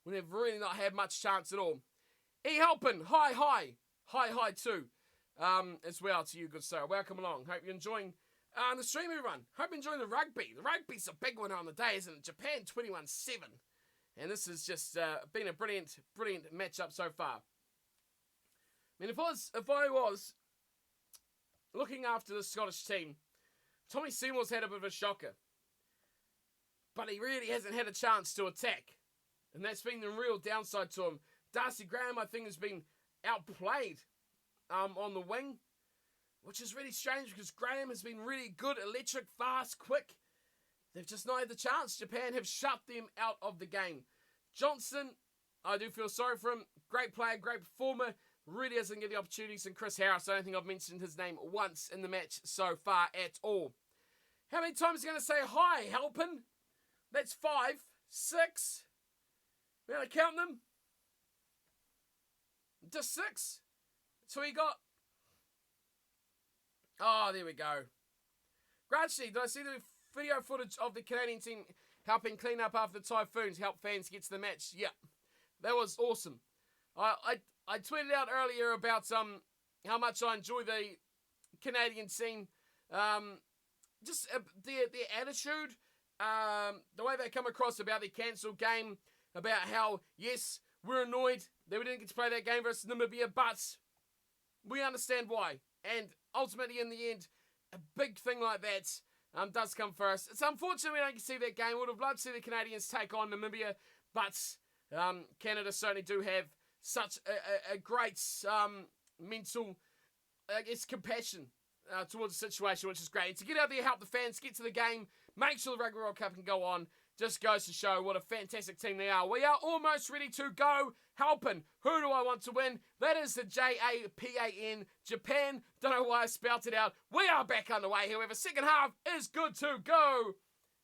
when they've really not had much chance at all. E. Halpin, hi too, as well to you, good sir. Welcome along. Hope you're enjoying the stream, everyone. Hope you're enjoying the rugby. The rugby's a big one on the day, isn't it? Japan 21-7. And this has just been a brilliant matchup so far. I mean, if I was looking after the Scottish team, Tommy Seymour's had a bit of a shocker. But he really hasn't had a chance to attack. And that's been the real downside to him. Darcy Graham, I think, has been outplayed on the wing, which is really strange because Graham has been really good, electric, fast, quick. They've just not had the chance. Japan have shut them out of the game. Johnson, I do feel sorry for him. Great player, great performer. Really doesn't get the opportunities. And Chris Harris, I don't think I've mentioned his name once in the match so far at all. How many times are you going to say hi, Halpin? That's 5, 6. We're going to count them. Just 6. That's all you got. Oh, there we go. Gradually, did I see the video footage of the Canadian team helping clean up after the typhoons, help fans get to the match? Yeah, that was awesome. I tweeted out earlier about how much I enjoy the Canadian team. Just their attitude, the way they come across about the cancelled game, about how, yes, we're annoyed that we didn't get to play that game versus Namibia, but we understand why. And ultimately, in the end, a big thing like that does come first. It's unfortunate we don't get to see that game. Would have loved to see the Canadians take on Namibia, but Canada certainly do have such a great mental, I guess, compassion towards the situation, which is great. And to get out there, help the fans, get to the game, make sure the Rugby World Cup can go on, just goes to show what a fantastic team they are. We are almost ready to go. Helping. Who do I want to win? That is the Japan. Japan. Don't know why I spelt it out. We are back underway, however. Second half is good to go.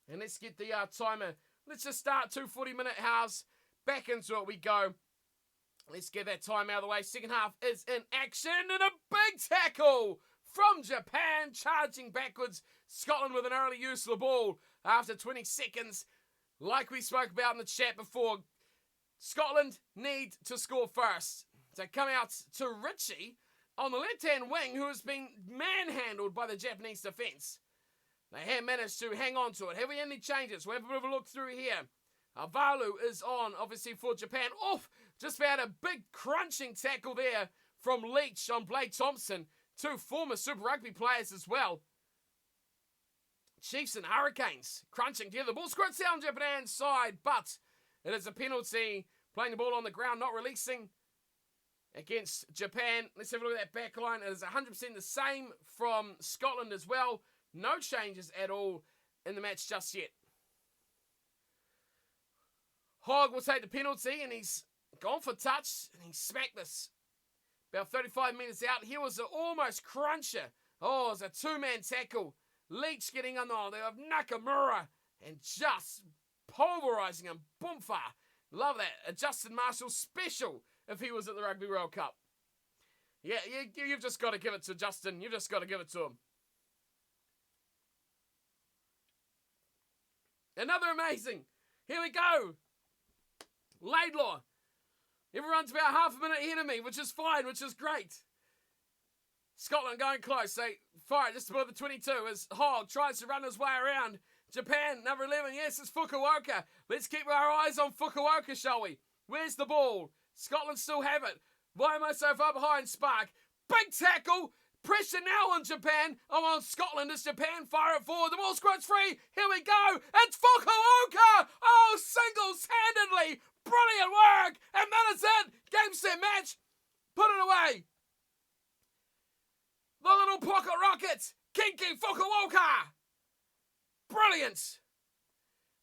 And let's get the timer. Let's just start 2 40-minute halves. Back into it we go. Let's get that time out of the way. Second half is in action. And a big tackle from Japan. Charging backwards. Scotland with an early use of the ball after 20 seconds. Like we spoke about in the chat before, Scotland need to score first. So come out to Richie on the left-hand wing, who has been manhandled by the Japanese defence. They have managed to hang on to it. Have we any changes? We'll have a bit of a look through here. Avalu is on, obviously, for Japan. Oof! Just about a big crunching tackle there from Leach on Blake Thompson. 2 former Super Rugby players as well. Chiefs and Hurricanes crunching together. The ball squirts down Japan's side, but it is a penalty. Playing the ball on the ground, not releasing against Japan. Let's have a look at that back line. It is 100% the same from Scotland as well. No changes at all in the match just yet. Hogg will take the penalty, and he's gone for touch, and he smacked this about 35 metres out. Here was an almost cruncher. Oh, it was a 2-man tackle. Leach getting on the have Nakamura and just pulverising him. Boomfa. Love that. A Justin Marshall special if he was at the Rugby World Cup. Yeah, you've just got to give it to Justin. You've just got to give it to him. Another amazing. Here we go. Laidlaw. Everyone's about half a minute ahead of me, which is fine, which is great. Scotland going close. They fire just above the 22 as Hogg tries to run his way around. Japan, number 11. Yes, it's Fukuoka. Let's keep our eyes on Fukuoka, shall we? Where's the ball? Scotland still have it. Why am I so far behind, Spark? Big tackle. Pressure now on Japan. I'm on Scotland as Japan fire it forward. The ball squirts free. Here we go. It's Fukuoka. Oh, single-handedly. Brilliant work. And that is it. Game, set, match. Put it away. The little pocket rockets. Kinki Fukuoka. Brilliant.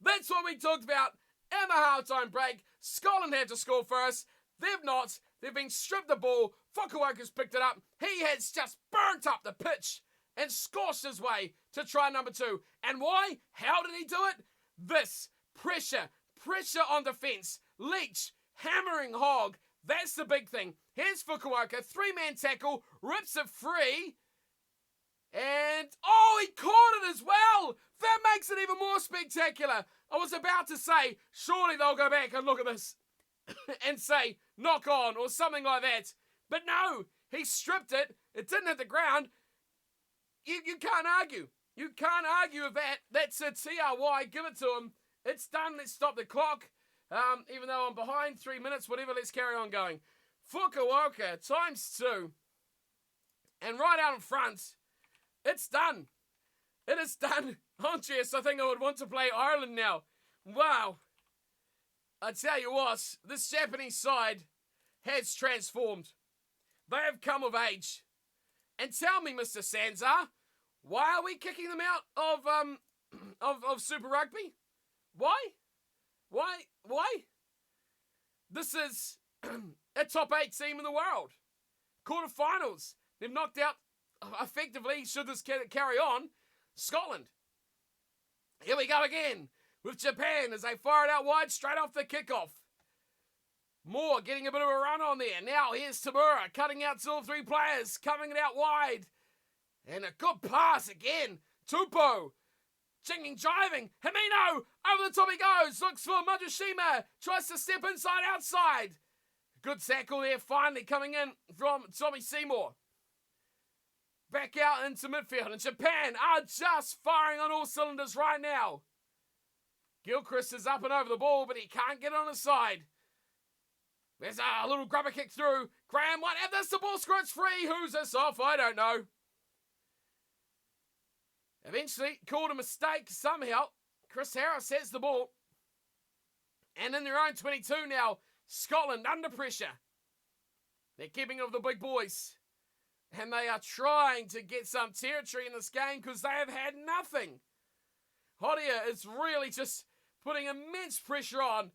That's what we talked about in the halftime break. Scotland had to score first. They've not. They've been stripped the ball. Fukuoka's picked it up. He has just burnt up the pitch and scorched his way to try number 2. And why? How did he do it? This. Pressure. Pressure on defence. Leach. Hammering Hogg. That's the big thing. Here's Fukuoka. 3-man tackle. Rips it free. And, oh, he caught it as well. That makes it even more spectacular. I was about to say, surely they'll go back and look at this and say, knock on, or something like that. But no, he stripped it. It didn't hit the ground. You can't argue. You can't argue with that. That's a TRY. Give it to him. It's done. Let's stop the clock. Even though I'm behind 3 minutes, whatever, let's carry on going. Fukuoka, ×2. And right out in front, it's done. It is done. Andreas, I think I would want to play Ireland now. Wow. I tell you what, this Japanese side has transformed. They have come of age. And tell me, Mr. Sansa, why are we kicking them out of Super Rugby? Why? This is a top 8 team in the world. Quarterfinals. They've knocked out, effectively, should this carry on, Scotland. Here we go again with Japan as they fire it out wide straight off the kickoff. Moore getting a bit of a run on there. Now here's Tamura cutting out 2 or 3 players, coming it out wide. And a good pass again. Tupou. Jinging, jiving. Himino. Over the top he goes. Looks for Majashima. Tries to step inside, outside. Good tackle there finally coming in from Tommy Seymour. Back out into midfield. And Japan are just firing on all cylinders right now. Gilchrist is up and over the ball, but he can't get on his side. There's a little grubber kick through. Graham, what? And this, the ball squirts free. Who's this off? I don't know. Eventually, called a mistake somehow. Chris Harris has the ball. And in their own 22 now, Scotland under pressure. They're keeping of the big boys. And they are trying to get some territory in this game because they have had nothing. Hodia is really just putting immense pressure on.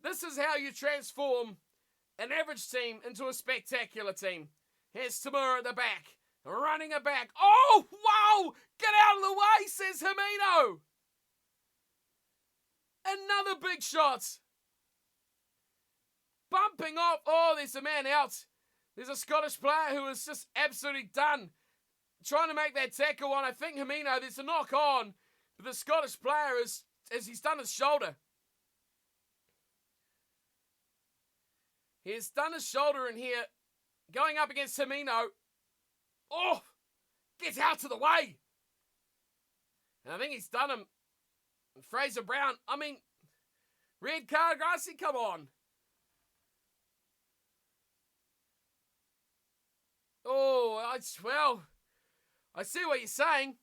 This is how you transform an average team into a spectacular team. Here's Tamura at the back. Running it back. Oh, wow! Get out of the way, says Himino. Another big shot. Bumping off. Oh, there's a man out. There's a Scottish player who is just absolutely done. Trying to make that tackle on, I think, Himino. There's a knock on. But the Scottish player is, as he's done his shoulder. He's done his shoulder in here. Going up against Himino. Oh, gets out to the way. And I think he's done him. Fraser Brown, I mean, red card, Grassy, come on. Oh, well, I see what you're saying.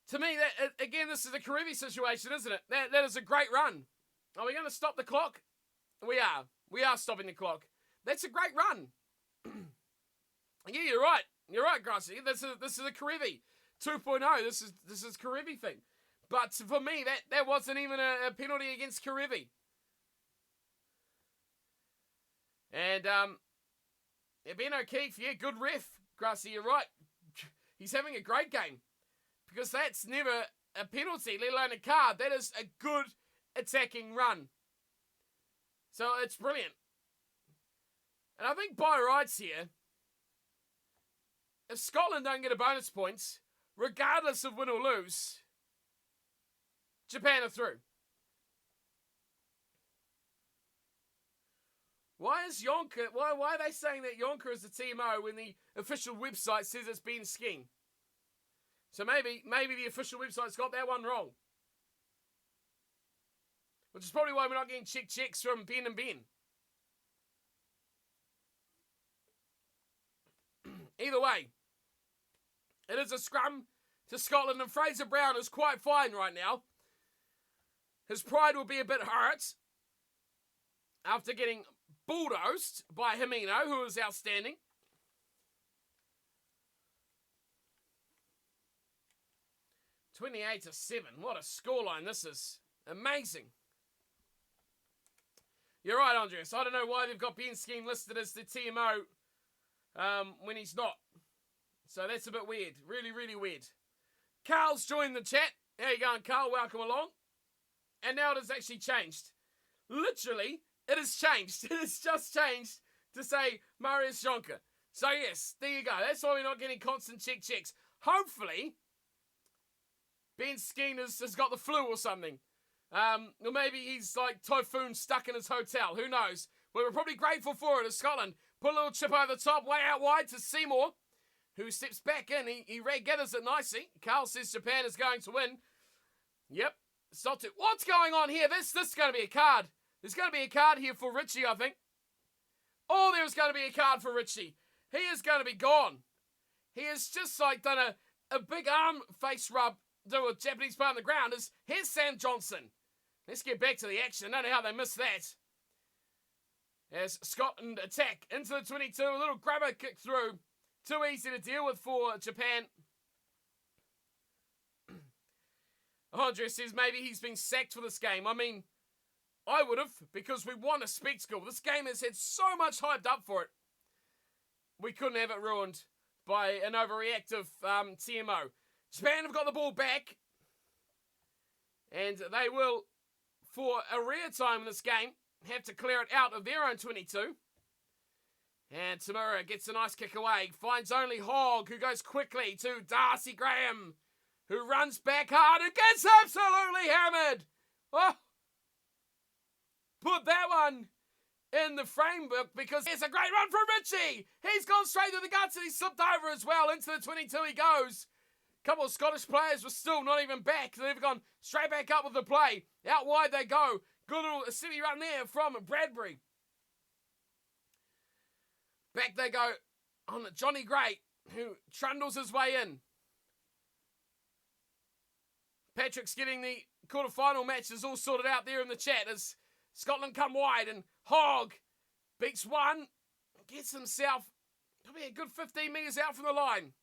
To me, that again, this is a Karevi situation, isn't it? That is a great run. Are we going to stop the clock? We are. We are stopping the clock. That's a great run. Yeah, you're right. You're right, Grassy. This is a Karevi 2.0. This is Karevi thing. But for me, that wasn't even a penalty against Karevi. And Ben O'Keefe, yeah, good ref, Grassy. You're right. He's having a great game because that's never a penalty, let alone a card. That is a good attacking run. So it's brilliant. And I think by rights here, if Scotland don't get a bonus points, regardless of win or lose, Japan are through. Why is Yonker, why are they saying that Yonker is the TMO when the official website says it's Ben Skeen? So maybe the official website's got that one wrong. Which is probably why we're not getting checks from Ben and Ben. Either way, it is a scrum to Scotland, and Fraser Brown is quite fine right now. His pride will be a bit hurt after getting bulldozed by Himino, who is outstanding. – 28-7. What a scoreline this is. Amazing. You're right, Andreas. I don't know why they've got Ben Skeen listed as the TMO when he's not. So that's a bit weird. Really, really weird. Carl's joined the chat. How you going, Carl? Welcome along. And now it has actually changed. Literally, it has changed. It has just changed to say Marius Jonker. So yes, there you go. That's why we're not getting constant checks. Hopefully, Ben Skeen has got the flu or something. Or maybe he's like typhoon stuck in his hotel. Who knows? But we're probably grateful for it as Scotland. Put a little chip over the top, way out wide to Seymour, who steps back in. He gathers it nicely. Carl says Japan is going to win. Yep. Stopped it. What's going on here? This is going to be a card. There's going to be a card here for Richie, I think. Oh, there's going to be a card for Richie. He is going to be gone. He has just like done a big arm face rub to a Japanese player on the ground. Here's Sam Johnson. Let's get back to the action. I don't know how they missed that. as Scotland attack into the 22. A little grabber kick through. Too easy to deal with for Japan. Andres says maybe he's been sacked for this game. I mean, I would have, because we won a spectacle. This game has had so much hyped up for it. We couldn't have it ruined by an overreactive TMO. Japan have got the ball back. And they will, for a rare time in this game, have to clear it out of their own 22. And Tamura gets a nice kick away. Finds only Hogg, who goes quickly to Darcy Graham, who runs back hard and gets absolutely hammered. Oh, put that one in the framework because it's a great run from Richie. He's gone straight to the guts and he slipped over as well. Into the 22 he goes. A couple of Scottish players were still not even back. They've gone straight back up with the play. Out wide they go. Good little city run there from Bradbury. Back they go on Johnny Gray, who trundles his way in. Patrick's getting the quarterfinal matches all sorted out there in the chat as Scotland come wide and Hogg beats one, gets himself probably a good 15 metres out from the line.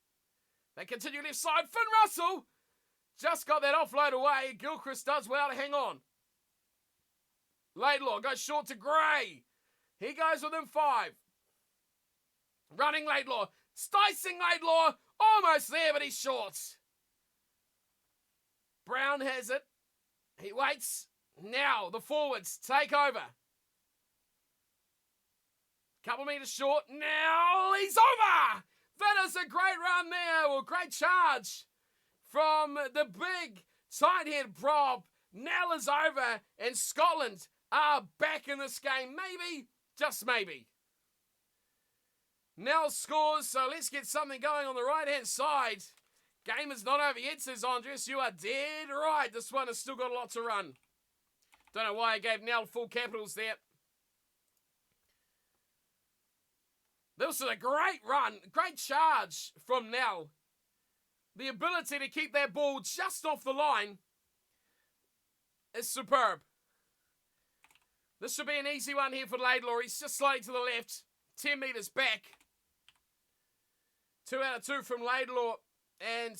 They continue left side. Finn Russell just got that offload away. Gilchrist does well to hang on. Laidlaw goes short to Gray. He goes within 5. Running Laidlaw. Sticing Laidlaw. Almost there, but he's short. Brown has it. He waits. Now the forwards take over. Couple metres short. Now he's over. That is a great run there. Well, great charge from the big tight head prop. Nell is over and Scotland are back in this game. Maybe, just maybe. Nell scores, so let's get something going on the right-hand side. Game is not over yet, says Andres. You are dead right. This one has still got a lot to run. Don't know why I gave Nell full capitals there. This is a great run, great charge from Nell. The ability to keep that ball just off the line is superb. This should be an easy one here for Laidlaw. He's just slightly to the left, 10 metres back. 2 out of 2 from Laidlaw, and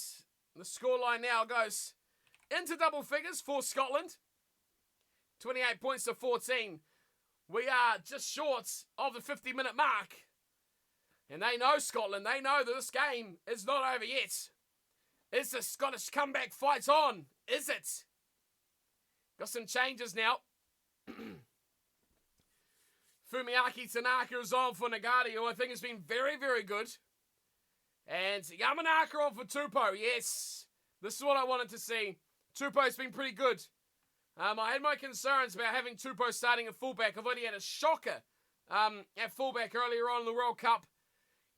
the scoreline now goes into double figures for Scotland. 28 points to 14. We are just short of the 50-minute mark. And they know Scotland. They know that this game is not over yet. Is the Scottish comeback fight on? Is it? Got some changes now. Fumiaki Tanaka is on for Nagati, who I think has been very, very good. And Yamanaka on for Tupou. Yes, this is what I wanted to see. Tupou's been pretty good. I had my concerns about having Tupou starting at fullback. I've only had a shocker at fullback earlier on in the World Cup.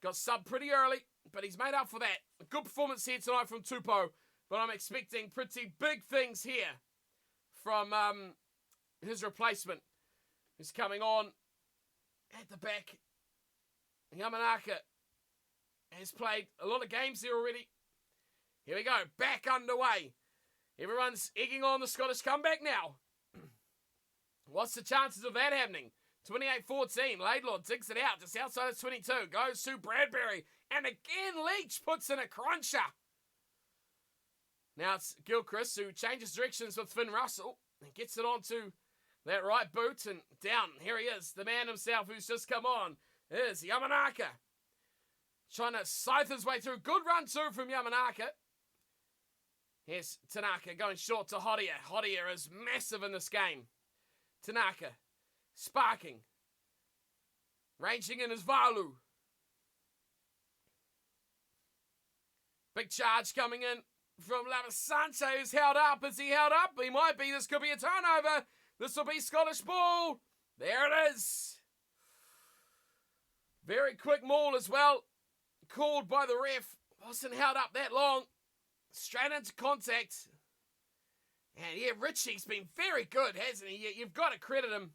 Got subbed pretty early, but he's made up for that. A good performance here tonight from Tupou, but I'm expecting pretty big things here from his replacement, who's coming on at the back. Yamanaka has played a lot of games here already. Here we go, back underway. Everyone's egging on the Scottish comeback now. What's the chances of that happening? 28-14, Laidlaw digs it out just outside of 22, goes to Bradbury, and again Leach puts in a cruncher. Now it's Gilchrist who changes directions with Finn Russell and gets it onto that right boot and down. Here he is, the man himself who's just come on. Here's Yamanaka. Trying to scythe his way through. Good run too from Yamanaka. Here's Tanaka going short to Hodia. Hodia is massive in this game. Tanaka sparking. Ranging in his Valu. Big charge coming in from Lavasante, who's held up. Is he held up? He might be. This could be a turnover. This will be Scottish ball. There it is. Very quick maul as well. Called by the ref. Wasn't held up that long. Straight into contact. And yeah, Richie's been very good, hasn't he? You've got to credit him.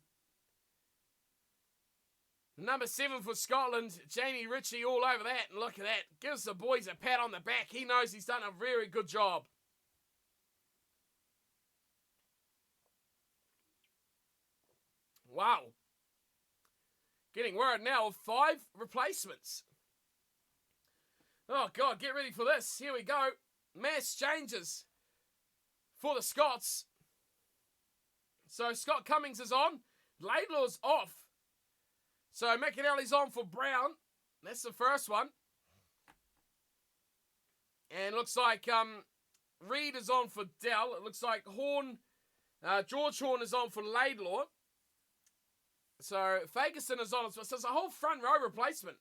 Number 7 for Scotland, Jamie Ritchie all over that. And look at that. Gives the boys a pat on the back. He knows he's done a very good job. Wow. Getting worried now of 5 replacements. Oh, God, get ready for this. Here we go. Mass changes for the Scots. So Scott Cummings is on. Laidlaw's off. So McAnally's on for Brown. That's the first one. And looks like Reed is on for Dell. It looks like George Horn is on for Laidlaw. So Ferguson is on as well. So it's a whole front row replacement.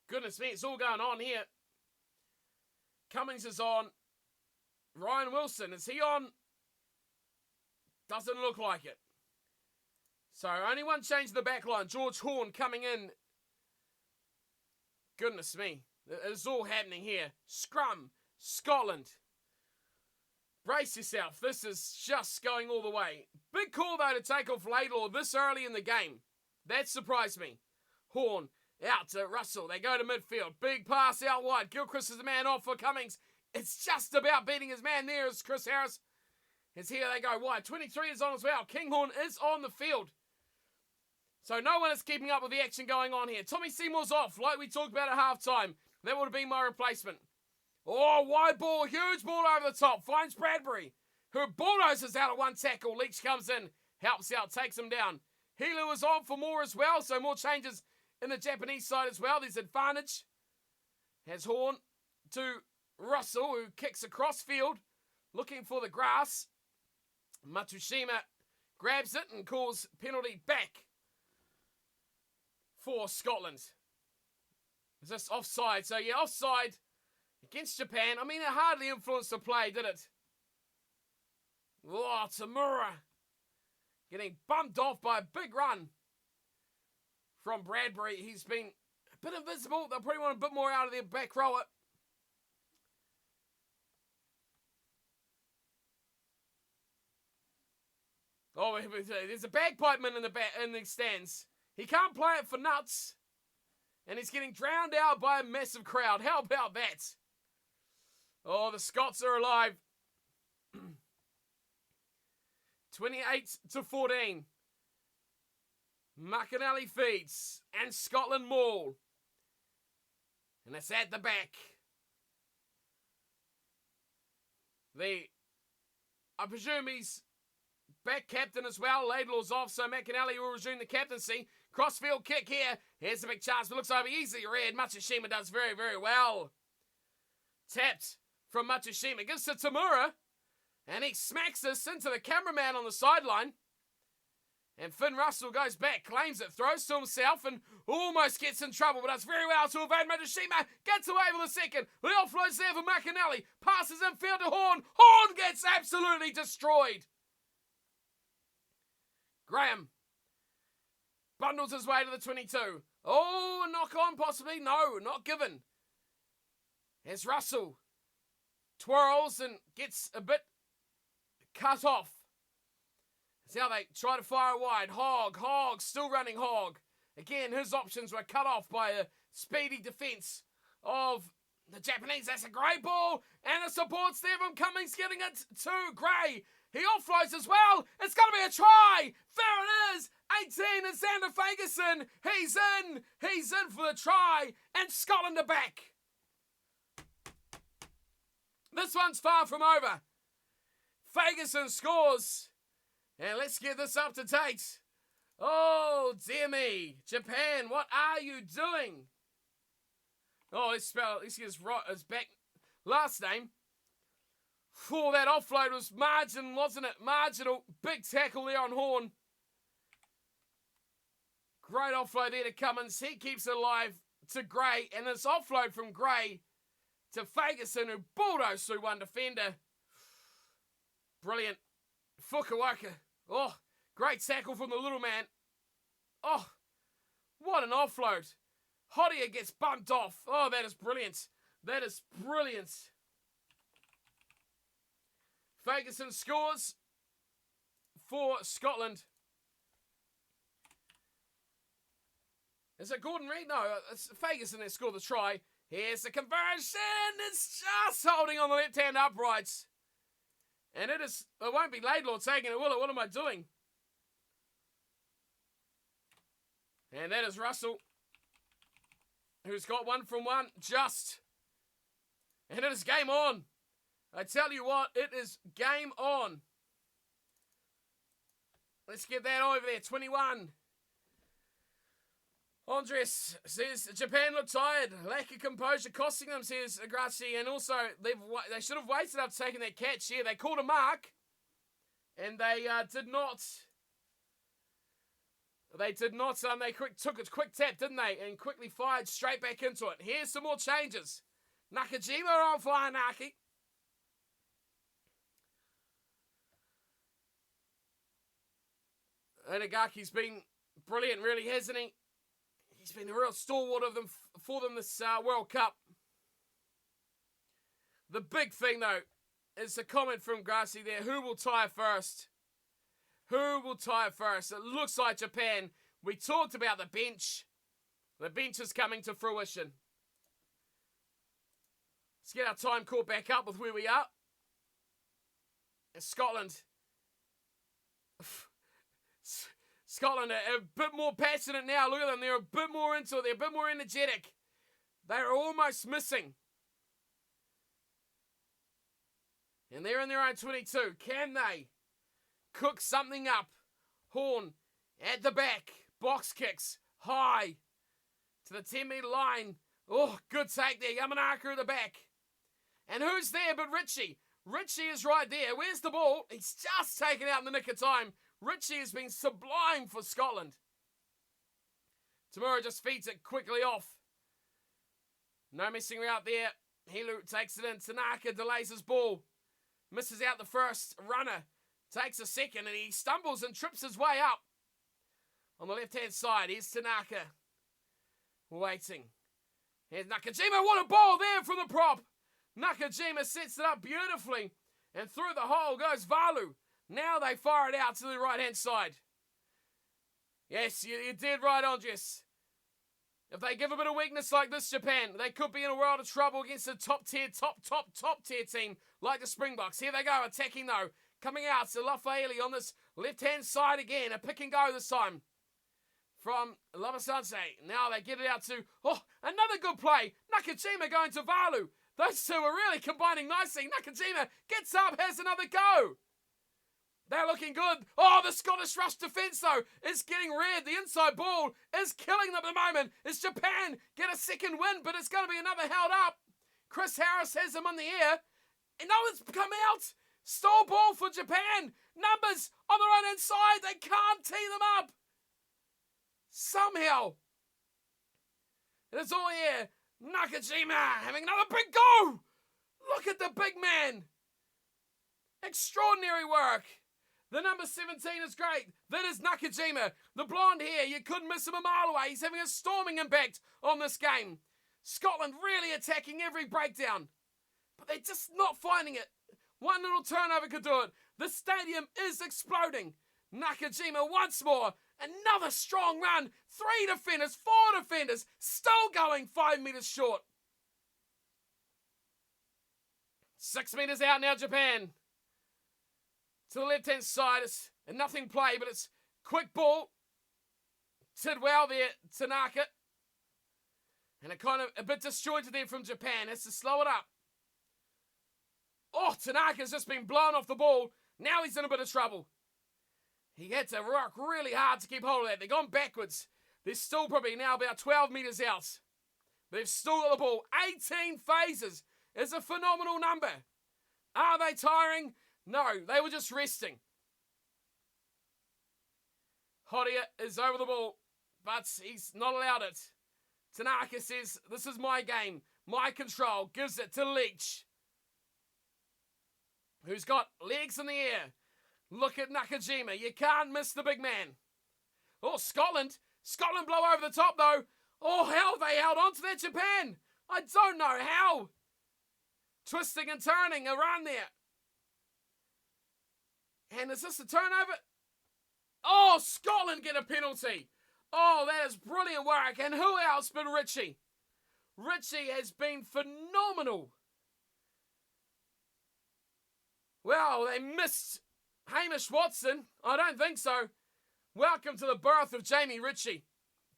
Goodness me, it's all going on here. Cummings is on. Ryan Wilson, is he on? Doesn't look like it. So only one change in the back line. George Horn coming in. Goodness me. It's all happening here. Scrum, Scotland. Brace yourself. This is just going all the way. Big call, though, to take off Laidlaw this early in the game. That surprised me. Horn out to Russell. They go to midfield. Big pass out wide. Gilchrist is the man off for Cummings. It's just about beating his man there as Chris Harris. As here they go wide. 23 is on as well. Kinghorn is on the field. So no one is keeping up with the action going on here. Tommy Seymour's off, like we talked about at halftime. That would have been my replacement. Oh, wide ball, huge ball over the top. Finds Bradbury, who bulldozes out at one tackle. Leach comes in, helps out, takes him down. Helu is on for more as well, so more changes in the Japanese side as well. There's advantage. Has Horn to Russell, who kicks across field, looking for the grass. Matsushima grabs it and calls penalty back for Scotland. Is this offside? So yeah, offside against Japan. I mean, it hardly influenced the play, did it? Oh, Tamura getting bumped off by a big run from Bradbury. He's been a bit invisible. They'll probably want a bit more out of their back rower. Oh, there's a bagpipeman in the stands. He can't play it for nuts. And he's getting drowned out by a massive crowd. How about that? Oh, the Scots are alive. 28-14. McAnally feeds. And Scotland maul. And it's at the back. I presume he's back captain as well. Laidlaw's off, so McAnally will resume the captaincy. Crossfield kick here. Here's a big chance, but looks over easy red. Matsushima does very, very well. Tapped from Matsushima. Gives to Tamura. And he smacks this into the cameraman on the sideline. And Finn Russell goes back, claims it, throws to himself, and almost gets in trouble, but does very well to evade Matsushima. Gets away with a second. The offload's there for McAnally. Passes infield to Horn. Horn gets absolutely destroyed. Graham bundles his way to the 22. Oh, a knock on possibly. No, not given. As Russell twirls and gets a bit cut off. See how they try to fire wide. Hogg, still running Hogg. Again, his options were cut off by a speedy defence of the Japanese. That's a great ball. And the support's there from Cummings, getting it to Gray. He offloads as well. It's going to be a try. There it is. 18 and Xander Ferguson. He's in. He's in for the try. And Scotland are back. This one's far from over. Ferguson scores. And let's get this up to date. Oh, dear me. Japan, what are you doing? Oh, let's get his back last name. Oh, that offload was margin, wasn't it? Marginal. Big tackle there on Horn. Great offload there to Cummins. He keeps it alive to Gray. And this offload from Gray to Ferguson, who bulldozed through one defender. Brilliant. Fukuoka. Oh, great tackle from the little man. Oh, what an offload. Hodia gets bumped off. Oh, that is brilliant. That is brilliant. Ferguson scores for Scotland. Is it Gordon Reid? No, it's Ferguson that scored the try. Here's the conversion. It's just holding on the left-hand uprights. And it won't be Laidlaw taking it, will it? What am I doing? And that is Russell, who's got 1 from 1, just. And it is game on. I tell you what, it is game on. Let's get that over there, 21. Andres says, Japan look tired. Lack of composure costing them, says Gracie. And also, they should have waited up taking that catch here. They called a mark. And they did not. They did not. They took a quick tap, didn't they? And quickly fired straight back into it. Here's some more changes. Nakajima on fire, Naki. Inagaki's been brilliant, really, hasn't he? He's been a real stalwart of them for them this World Cup. The big thing, though, is a comment from Gracie there. Who will tie first? Who will tie first? It looks like Japan. We talked about the bench. The bench is coming to fruition. Let's get our time caught back up with where we are. And Scotland. Scotland are a bit more passionate now. Look at them. They're a bit more into it. They're a bit more energetic. They're almost missing. And they're in their own 22. Can they cook something up? Horn at the back. Box kicks. High. To the 10-metre line. Oh, good take there. Yamanaka at the back. And who's there but Richie? Richie is right there. Where's the ball? He's just taken out in the nick of time. Richie has been sublime for Scotland. Tamura just feeds it quickly off. No messing around there. Helu takes it in. Tanaka delays his ball. Misses out the first runner. Takes a second and he stumbles and trips his way up. On the left-hand side, here's Tanaka. Waiting. Here's Nakajima. What a ball there from the prop. Nakajima sets it up beautifully. And through the hole goes Valu. Now they fire it out to the right-hand side. Yes, you did right, Andres. If they give a bit of weakness like this, Japan, they could be in a world of trouble against a top-tier team like the Springboks. Here they go, attacking though. Coming out to Lafaeli on this left-hand side again. A pick and go this time from Lamasanse. Now they get it out to, another good play. Nakajima going to Valu. Those two are really combining nicely. Nakajima gets up, has another go. They're looking good. Oh, the Scottish rush defence, though, is getting red. The inside ball is killing them at the moment. It's Japan get a second win, but it's going to be another held up. Chris Harris has them on the air. And no one's come out. Stole ball for Japan. Numbers on the right-hand side. They can't tee them up. Somehow. And it's all here. Nakajima having another big go. Look at the big man. Extraordinary work. The number 17 is great. That is Nakajima. The blonde hair, you couldn't miss him a mile away. He's having a storming impact on this game. Scotland really attacking every breakdown. But they're just not finding it. One little turnover could do it. The stadium is exploding. Nakajima once more. Another strong run. 3 defenders, 4 defenders. Still going 5 metres short. 6 metres out now, Japan. To the left-hand side, it's a nothing play, but it's quick ball. Did well there, Tanaka. And it kind of a bit disjointed there from Japan. Has to slow it up. Oh, Tanaka's just been blown off the ball. Now he's in a bit of trouble. He had to work really hard to keep hold of that. They've gone backwards. They're still probably now about 12 metres out. They've still got the ball. 18 phases is a phenomenal number. Are they tiring? No, they were just resting. Horia is over the ball, but he's not allowed it. Tanaka says, this is my game, my control, gives it to Leach, who's got legs in the air. Look at Nakajima, you can't miss the big man. Oh, Scotland blow over the top though. Oh, how they held on to that Japan. I don't know how. Twisting and turning around there. And is this a turnover? Oh, Scotland get a penalty. Oh, that is brilliant work. And who else but Richie? Richie has been phenomenal. Well, they missed Hamish Watson. I don't think so. Welcome to the birth of Jamie Ritchie.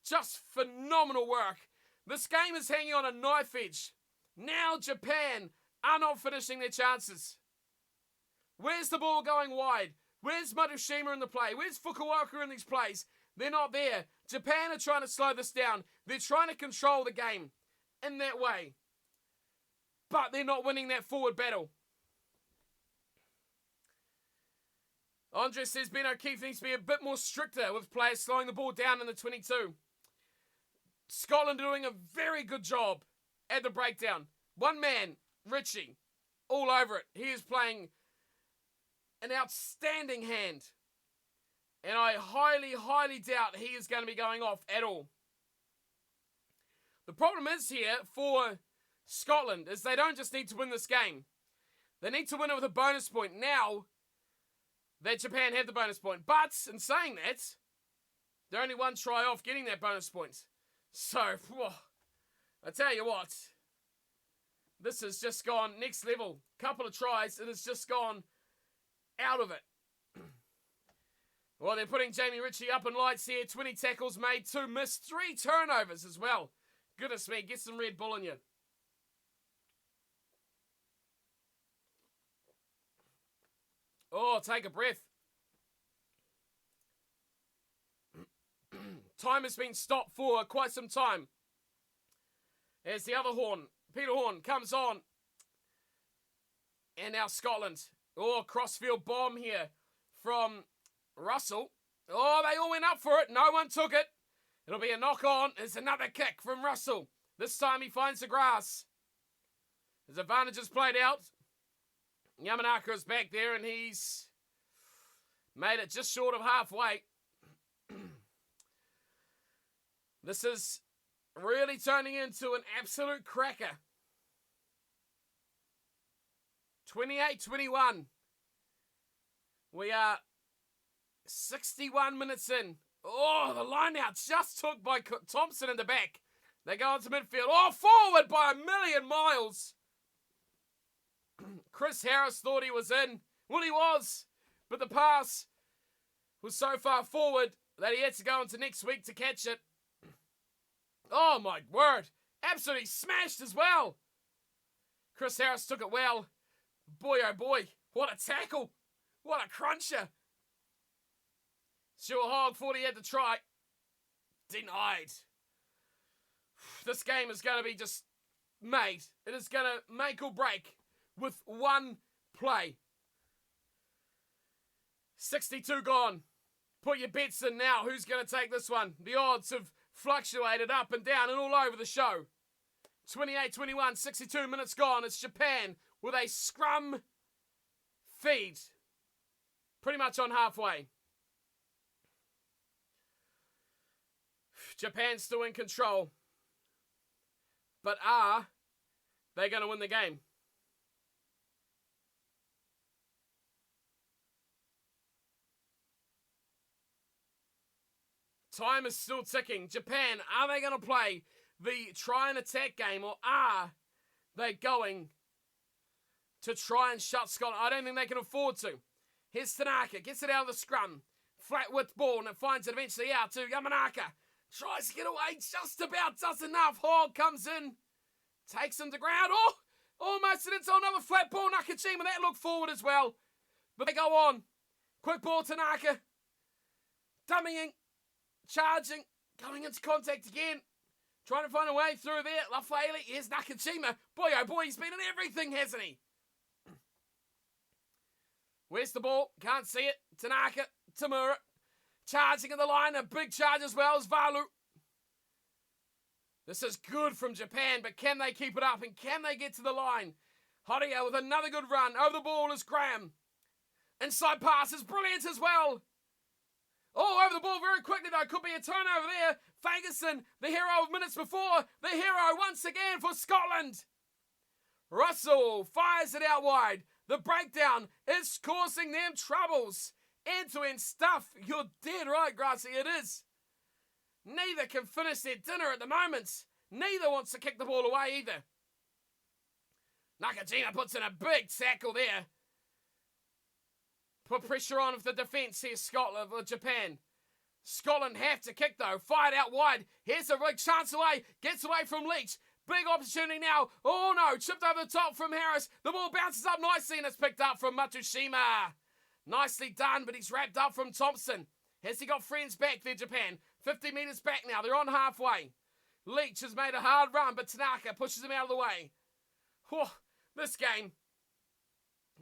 Just phenomenal work. This game is hanging on a knife edge. Now Japan are not finishing their chances. Where's the ball going wide? Where's Matsushima in the play? Where's Fukuoka in these plays? They're not there. Japan are trying to slow this down. They're trying to control the game in that way. But they're not winning that forward battle. Andres says Ben O'Keefe needs to be a bit more stricter with players slowing the ball down in the 22. Scotland are doing a very good job at the breakdown. One man, Richie, all over it. He is playing an outstanding hand. And I highly, highly doubt he is going to be going off at all. The problem is here for Scotland is they don't just need to win this game. They need to win it with a bonus point now that Japan have the bonus point. But in saying that, they're only one try off getting that bonus point. So, I tell you what, this has just gone next level. Couple of tries, it has just gone out of it. Well, they're putting Jamie Ritchie up in lights here. 20 tackles made, 2 missed, 3 turnovers as well. Goodness me, get some Red Bull in you. Oh, take a breath. Time has been stopped for quite some time. As the other horn, Peter Horn, comes on. And now Scotland. Oh, crossfield bomb here from Russell. Oh, they all went up for it. No one took it. It'll be a knock on. It's another kick from Russell. This time he finds the grass. His advantage is played out. Yamanaka is back there and he's made it just short of halfway. This is really turning into an absolute cracker. 28-21. We are 61 minutes in. Oh, the line out just took by Thompson in the back. They go into midfield. Oh, forward by a million miles. Chris Harris thought he was in. Well, he was. But the pass was so far forward that he had to go into next week to catch it. Oh, my word. Absolutely smashed as well. Chris Harris took it well. Boy, oh boy. What a tackle. What a cruncher. Stuart Hogg thought he had to try. Denied. This game is going to be just made. It is going to make or break with one play. 62 gone. Put your bets in now. Who's going to take this one? The odds have fluctuated up and down and all over the show. 28-21, 62 minutes gone. It's Japan with a scrum feed. Pretty much on halfway. Japan's still in control. But are they going to win the game? Time is still ticking. Japan, are they going to play the try and attack game or are they going to try and shut Scotland? I don't think they can afford to. Here's Tanaka, gets it out of the scrum. Flat width ball and it finds it eventually out to Yamanaka. Tries to get away, just about does enough. Hogg comes in, takes him to ground. Oh, almost into another flat ball. Nakajima, that looked forward as well. But they go on. Quick ball, Tanaka. Dummying. Charging, going into contact again, trying to find a way through there. Lafayette, here's Nakajima. Boy, oh boy, he's been in everything, hasn't he? Where's the ball? Can't see it. Tanaka, Tamura, charging in the line. A big charge as well as Valu. This is good from Japan, but can they keep it up and can they get to the line? Horia with another good run. Over the ball is Graham. Inside pass is brilliant as well. Oh, over the ball very quickly though. Could be a turnover there. Ferguson, the hero of minutes before. The hero once again for Scotland. Russell fires it out wide. The breakdown is causing them troubles. End-to-end stuff. You're dead right, Grassy. It is. Neither can finish their dinner at the moment. Neither wants to kick the ball away either. Nakajima puts in a big tackle there. Put pressure on with the defence here, Scotland or Japan. Scotland have to kick though. Fired out wide. Here's a big chance away. Gets away from Leach. Big opportunity now. Oh no, chipped over the top from Harris. The ball bounces up nicely and it's picked up from Matsushima. Nicely done, but he's wrapped up from Thompson. Has he got friends back there, Japan? 50 metres back now. They're on halfway. Leach has made a hard run, but Tanaka pushes him out of the way. Whew, this game,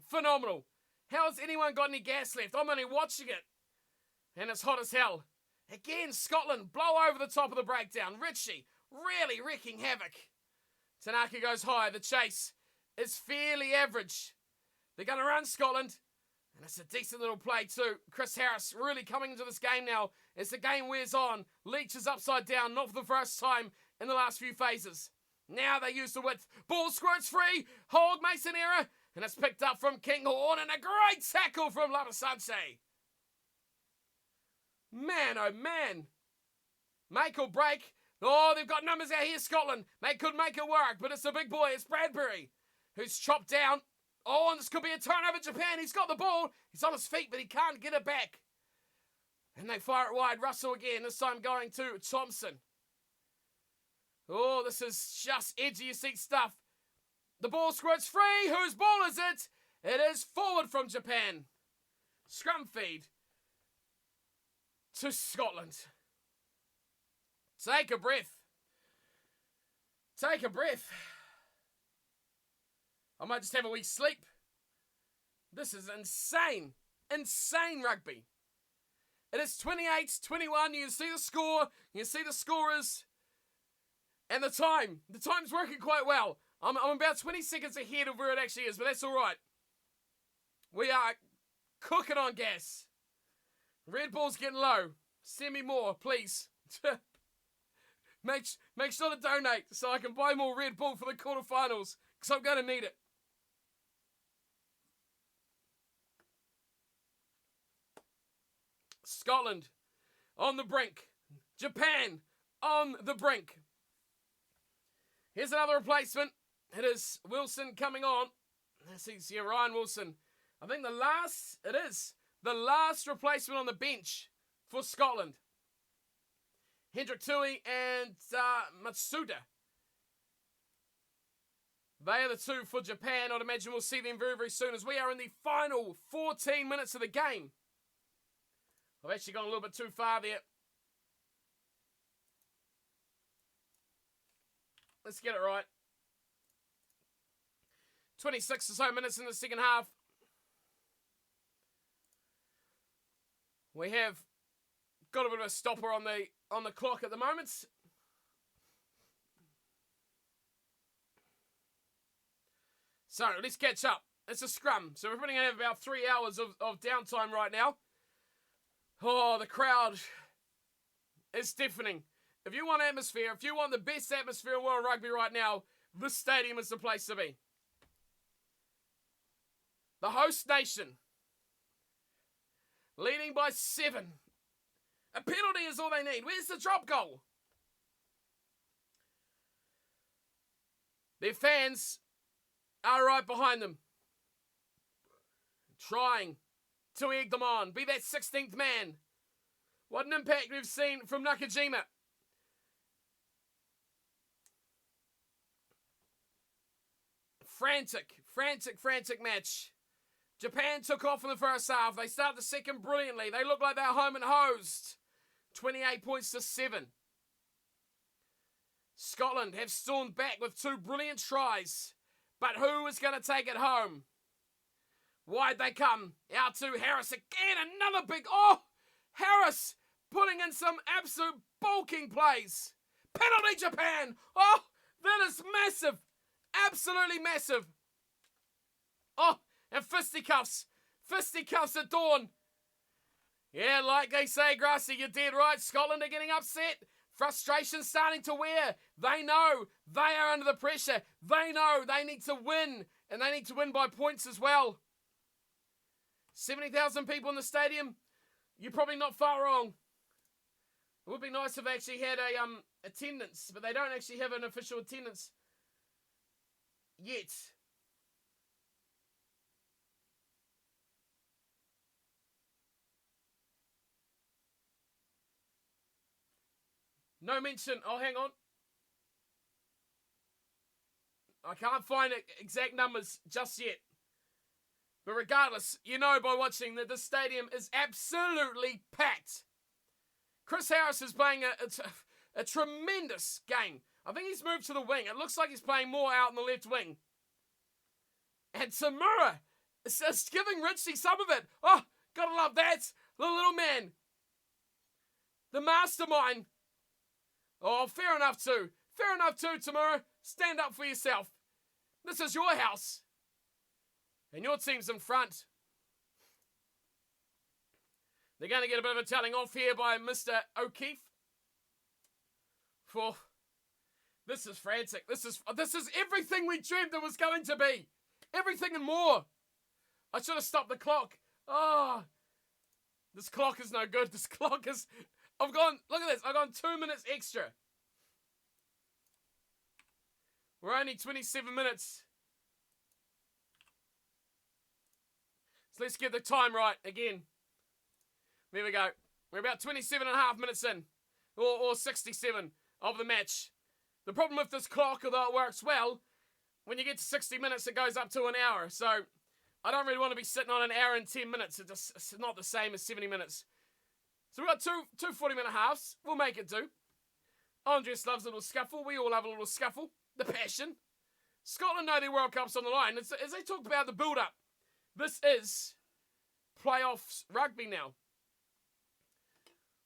phenomenal. How has anyone got any gas left? I'm only watching it. And it's hot as hell. Again, Scotland blow over the top of the breakdown. Ritchie really wreaking havoc. Tanaka goes high. The chase is fairly average. They're going to run Scotland. And it's a decent little play too. Chris Harris really coming into this game now as the game wears on. Leach is upside down, not for the first time in the last few phases. Now they use the width. Ball squirts free. Hogg makes an error. And it's picked up from Kinghorn. And a great tackle from Labasanse. Man, oh man. Make or break. Oh, they've got numbers out here, Scotland. They could make it work, but it's the big boy. It's Bradbury, who's chopped down. Oh, and this could be a turnover, Japan. He's got the ball. He's on his feet, but he can't get it back. And they fire it wide. Russell again, this time going to Thompson. Oh, this is just edgy of your seat stuff. The ball squirts free. Whose ball is it? It is forward from Japan. Scrum feed to Scotland. Take a breath. Take a breath. I might just have a wee sleep. This is insane. Insane rugby. It is 28-21. You can see the score. You can see the scorers. And the time. The time's working quite well. I'm about 20 seconds ahead of where it actually is, but that's all right. We are cooking on gas. Red Bull's getting low. Send me more, please. Make sure to donate so I can buy more Red Bull for the quarterfinals, because I'm going to need it. Scotland on the brink. Japan on the brink. Here's another replacement. It is Wilson coming on. Let's see here, Ryan Wilson. I think it is the last replacement on the bench for Scotland. Hendrik Tui and Matsuda. They are the two for Japan. I'd imagine we'll see them very, very soon as we are in the final 14 minutes of the game. I've actually gone a little bit too far there. Let's get it right. 26 or so minutes in the second half. We have got a bit of a stopper on the clock at the moment. So let's catch up. It's a scrum. So we're probably going to have about 3 hours of downtime right now. Oh, the crowd is deafening. If you want atmosphere, if you want the best atmosphere in World Rugby right now, this stadium is the place to be. The host nation, leading by 7. A penalty is all they need. Where's the drop goal? Their fans are right behind them, trying to egg them on. Be that 16th man. What an impact we've seen from Nakajima. Frantic match. Japan took off in the first half. They start the second brilliantly. They look like they're home and hosed. 28 points to 7. Scotland have stormed back with 2 brilliant tries. But who is going to take it home? Wide they come. Out to Harris again. Another big... Oh! Harris putting in some absolute bulking plays. Penalty Japan! Oh! That is massive. Absolutely massive. Oh! And fisticuffs. Fisticuffs at dawn. Yeah, like they say, Grassy, you're dead right. Scotland are getting upset. Frustration starting to wear. They know they are under the pressure. They know they need to win. And they need to win by points as well. 70,000 people in the stadium. You're probably not far wrong. It would be nice if they actually had a attendance. But they don't actually have an official attendance yet. No mention. Oh, hang on. I can't find exact numbers just yet. But regardless, you know by watching that this stadium is absolutely packed. Chris Harris is playing a tremendous game. I think he's moved to the wing. It looks like he's playing more out in the left wing. And Tamura is giving Richie some of it. Oh, gotta love that. The little man. The mastermind. Oh, fair enough too. Fair enough too, Tamura. Stand up for yourself. This is your house. And your team's in front. They're going to get a bit of a telling off here by Mr. O'Keefe. For this is frantic. This is everything we dreamed it was going to be. Everything and more. I should have stopped the clock. Oh, this clock is no good. This clock is... look at this. I've gone 2 minutes extra. We're only 27 minutes. So let's get the time right again. There we go. We're about 27 and a half minutes in. Or 67 of the match. The problem with this clock, although it works well, when you get to 60 minutes, it goes up to an hour. So I don't really want to be sitting on an hour and 10 minutes. It's not the same as 70 minutes. So we've got two 40-minute halves. We'll make it do. Andres loves a little scuffle. We all love a little scuffle. The passion. Scotland know their World Cup's on the line. As they talked about the build-up, this is playoffs rugby now.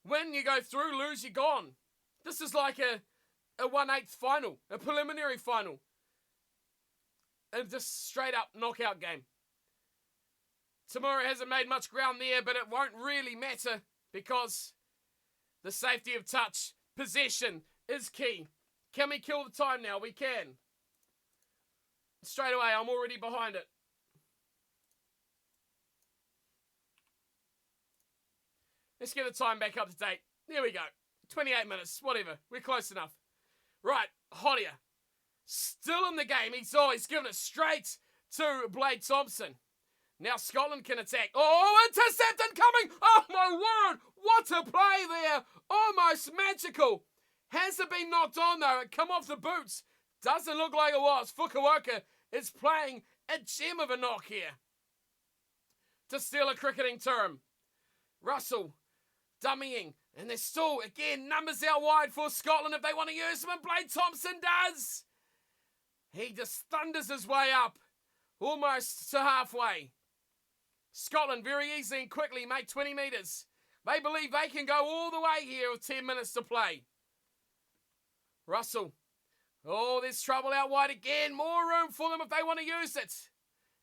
When you go through, lose, you're gone. This is like a 1/8 final, a preliminary final. And just straight up knockout game. Tamura hasn't made much ground there, but it won't really matter because the safety of touch, possession is key. Can we kill the time now? We can. Straight away, I'm already behind it. Let's get the time back up to date. There we go. 28 minutes, whatever. We're close enough. Right, Hollier. Still in the game. He's given it straight to Blade Thompson. Now Scotland can attack. Oh, intercepted coming! Oh my word! What a play there! Almost magical. Has it been knocked on though? It come off the boots. Doesn't look like it was. Fukuoka is playing a gem of a knock here. To steal a cricketing term. Russell dummying. And there's still, again, numbers out wide for Scotland if they want to use them. And Blade Thompson does. He just thunders his way up. Almost to halfway. Scotland very easily and quickly make 20 metres. They believe they can go all the way here with 10 minutes to play. Russell. Oh, there's trouble out wide again. More room for them if they want to use it.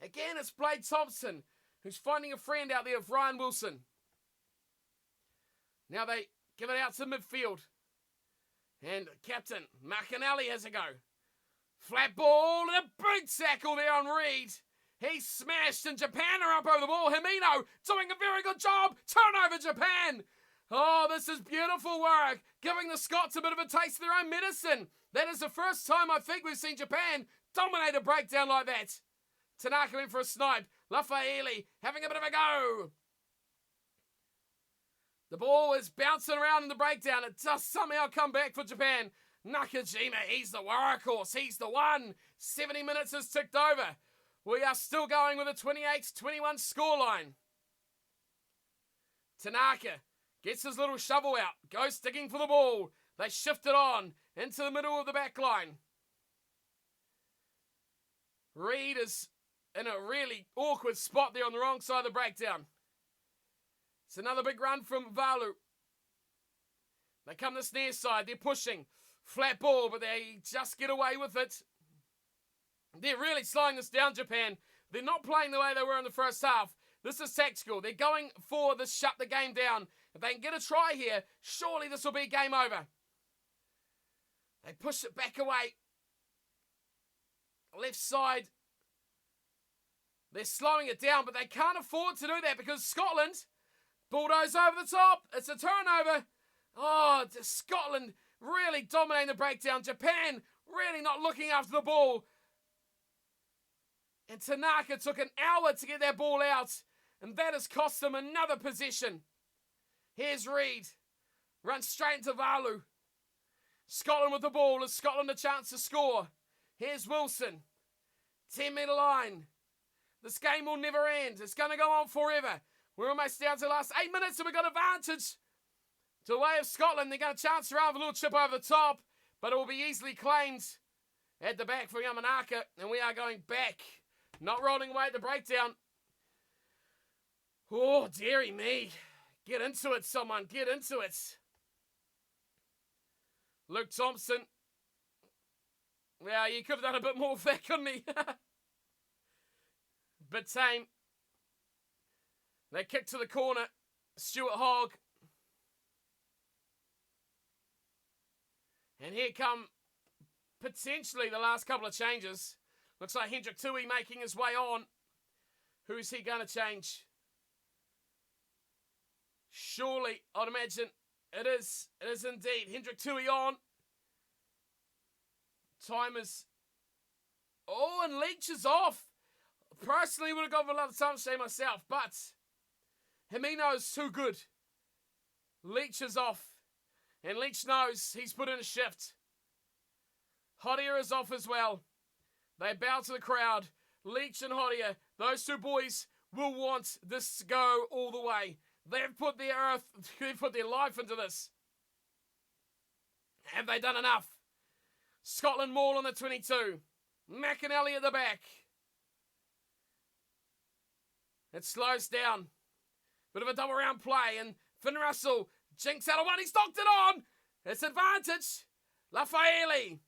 Again, it's Blade Thompson, who's finding a friend out there of Ryan Wilson. Now they give it out to midfield. And Captain McAnally has a go. Flat ball and a big tackle there on Reed. He's smashed and Japan are up over the ball. Himino doing a very good job. Turnover Japan. Oh, this is beautiful work. Giving the Scots a bit of a taste of their own medicine. That is the first time I think we've seen Japan dominate a breakdown like that. Tanaka in for a snipe. Lafaeli having a bit of a go. The ball is bouncing around in the breakdown. It does somehow come back for Japan. Nakajima, he's the workhorse. He's the one. 70 minutes has ticked over. We are still going with a 28-21 scoreline. Tanaka gets his little shovel out. Goes digging for the ball. They shift it on into the middle of the back line. Reed is in a really awkward spot there on the wrong side of the breakdown. It's another big run from Valu. They come this near side. They're pushing. Flat ball, but they just get away with it. They're really slowing this down, Japan. They're not playing the way they were in the first half. This is tactical. They're going for this shut the game down. If they can get a try here, surely this will be game over. They push it back away. Left side. They're slowing it down, but they can't afford to do that because Scotland bulldoze over the top. It's a turnover. Oh, Scotland really dominating the breakdown. Japan really not looking after the ball. And Tanaka took an hour to get that ball out. And that has cost them another possession. Here's Reed. Runs straight into Valu. Scotland with the ball. Is Scotland a chance to score? Here's Wilson. 10-metre line. This game will never end. It's going to go on forever. We're almost down to the last 8 minutes and we've got advantage to the way of Scotland. They're going to chance around with a little chip over the top, but it will be easily claimed at the back for Yamanaka, and we are going back. Not rolling away at the breakdown. Oh, dearie me. Get into it, someone. Get into it. Luke Thompson. Well, you could have done a bit more with that, couldn't he? Bit tame. They kick to the corner. Stuart Hogg. And here come potentially the last couple of changes. Looks like Hendrik Tui making his way on. Who is he going to change? Surely, I'd imagine it is. It is indeed. Hendrik Tui on. Time is... Oh, and Leach is off. Personally, would have gone for another time shame myself, but Himino's too good. Leach is off. And Leach knows he's put in a shift. Hodia is off as well. They bow to the crowd. Leach and Hodia, those two boys will want this to go all the way. They've put their life into this. Have they done enough? Scotland maul on the 22. McAnally at the back. It slows down. Bit of a double round play, and Finn Russell jinks out of one. He's knocked it on. It's advantage. Lafaele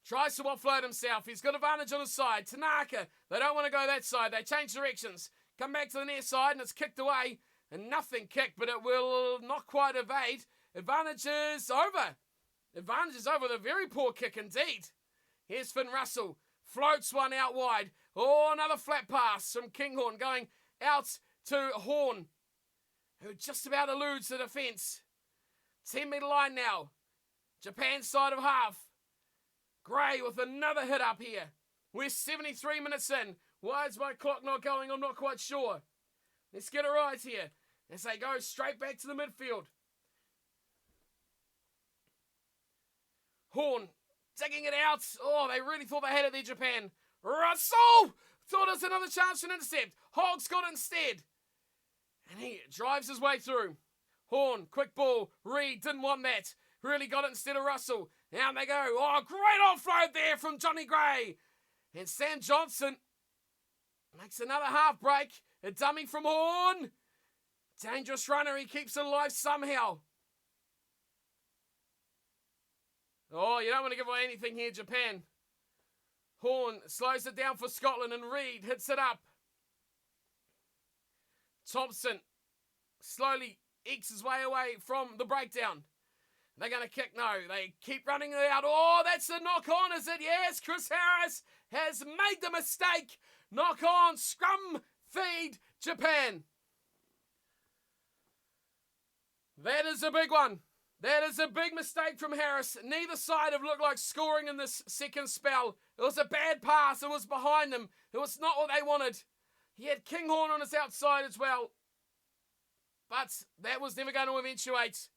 tries to offload himself. He's got advantage on his side. Tanaka, they don't want to go that side. They change directions. Come back to the near side, and it's kicked away. And nothing kicked, but it will not quite evade. Advantage is over. Advantage is over with a very poor kick indeed. Here's Finn Russell. Floats one out wide. Oh, another flat pass from Kinghorn going out to Horn, who just about eludes the defence. 10-metre line now. Japan's side of half. Gray with another hit up here. We're 73 minutes in. Why is my clock not going? I'm not quite sure. Let's get it right here as they go straight back to the midfield. Horn digging it out. Oh, they really thought they had it there, Japan. Russell thought it was another chance for an intercept. Hogg's got it instead. And he drives his way through. Horn, quick ball. Reed didn't want that. Really got it instead of Russell. Now they go. Oh, great offload there from Johnny Gray. And Sam Johnson makes another half break. A dummy from Horn. Dangerous runner. He keeps it alive somehow. Oh, you don't want to give away anything here, Japan. Horn slows it down for Scotland and Reed hits it up. Thompson slowly ekes his way away from the breakdown. They're going to kick. No, they keep running it out. Oh, that's a knock on, is it? Yes, Chris Harris has made the mistake. Knock on, scrum, feed, Japan. That is a big one. That is a big mistake from Harris. Neither side have looked like scoring in this second spell. It was a bad pass. It was behind them. It was not what they wanted. He had Kinghorn on his outside as well. But that was never going to eventuate.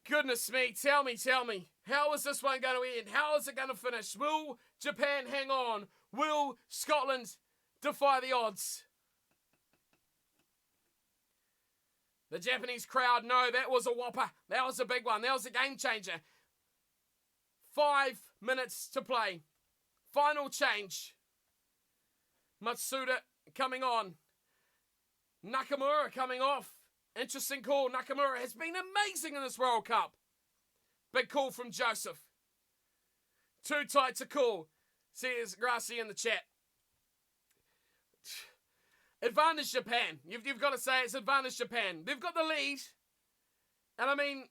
Goodness me, tell me. How is this one going to end? How is it going to finish? Will Japan hang on? Will Scotland defy the odds? The Japanese crowd, no, that was a whopper. That was a big one. That was a game changer. 5 minutes to play. Final change. Matsuda coming on. Nakamura coming off. Interesting call. Nakamura has been amazing in this World Cup. Big call from Joseph. Too tight to call, says Grassy in the chat. Advantage Japan. You've got to say it's advantage Japan. They've got the lead. And I mean,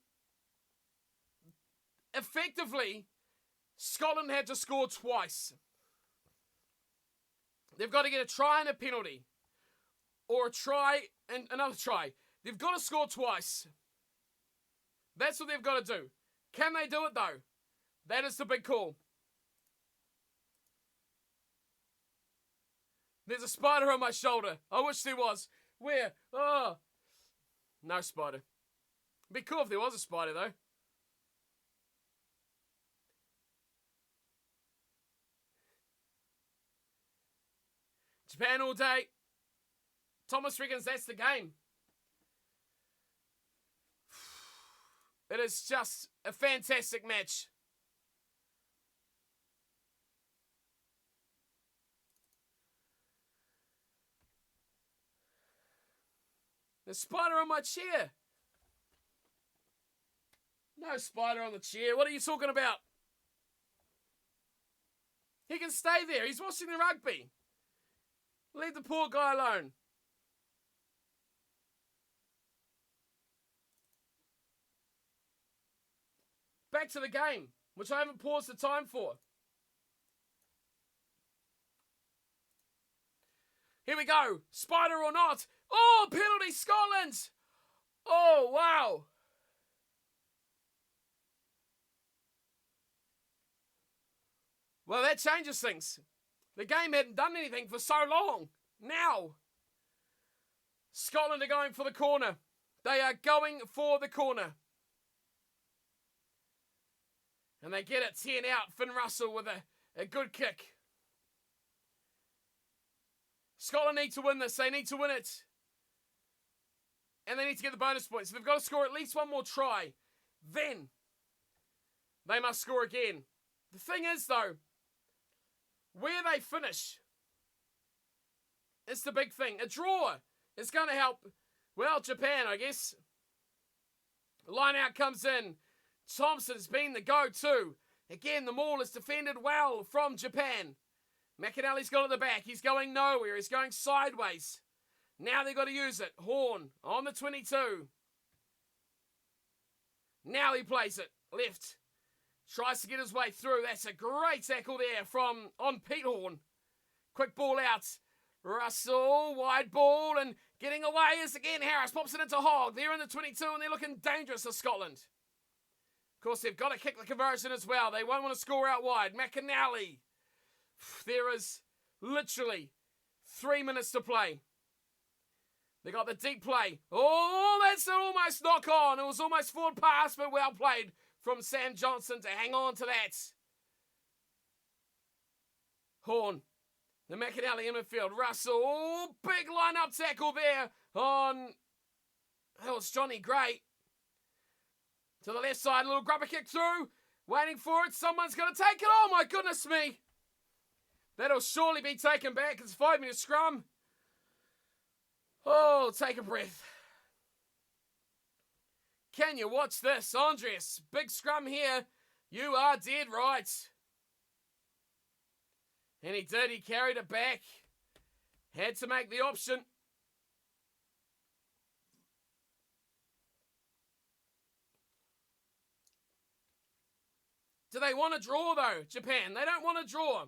effectively, Scotland had to score twice. They've got to get a try and a penalty. Or a try and another try. They've got to score twice. That's what they've got to do. Can they do it though? That is the big call. There's a spider on my shoulder. I wish there was. Where? Oh. No spider. It'd be cool if there was a spider though. Japan all day. Thomas reckons that's the game. It is just a fantastic match. The spider on my chair. No spider on the chair. What are you talking about? He can stay there. He's watching the rugby. Leave the poor guy alone. Back to the game, which I haven't paused the time for. Here we go. Spider or not. Oh, penalty Scotland. Oh, wow. Well, that changes things. The game hadn't done anything for so long. Now, Scotland are going for the corner. They are going for the corner. And they get it 10 out. Finn Russell with a good kick. Scotland need to win this. They need to win it. And they need to get the bonus points. So they've got to score at least one more try. Then they must score again. The thing is, though, where they finish is the big thing. A draw is going to help, well, Japan, I guess. Line out comes in. Thompson's been the go-to. Again, the maul is defended well from Japan. McAnally's got it at the back. He's going nowhere. He's going sideways. Now they've got to use it. Horn on the 22. Now he plays it. Left. Tries to get his way through. That's a great tackle there on Pete Horn. Quick ball out. Russell, wide ball, and getting away is again Harris. Pops it into Hogg. They're in the 22 and they're looking dangerous for Scotland. Of course, they've got to kick the conversion as well. They won't want to score out wide. McAnally. There is literally 3 minutes to play. They got the deep play. Oh, that's an almost knock on. It was almost forward pass, but well played from Sam Johnson to hang on to that. Horn. The McAnally in midfield. Russell. Oh, big line-up tackle there on... That was Johnny Gray. To the left side, a little grubber kick through. Waiting for it. Someone's going to take it. Oh, my goodness me. That'll surely be taken back. It's a 5-minute scrum. Oh, take a breath. Can you watch this? Andres, big scrum here. You are dead right. And he did. He carried it back. Had to make the option. Do they want to draw, though, Japan? They don't want to draw.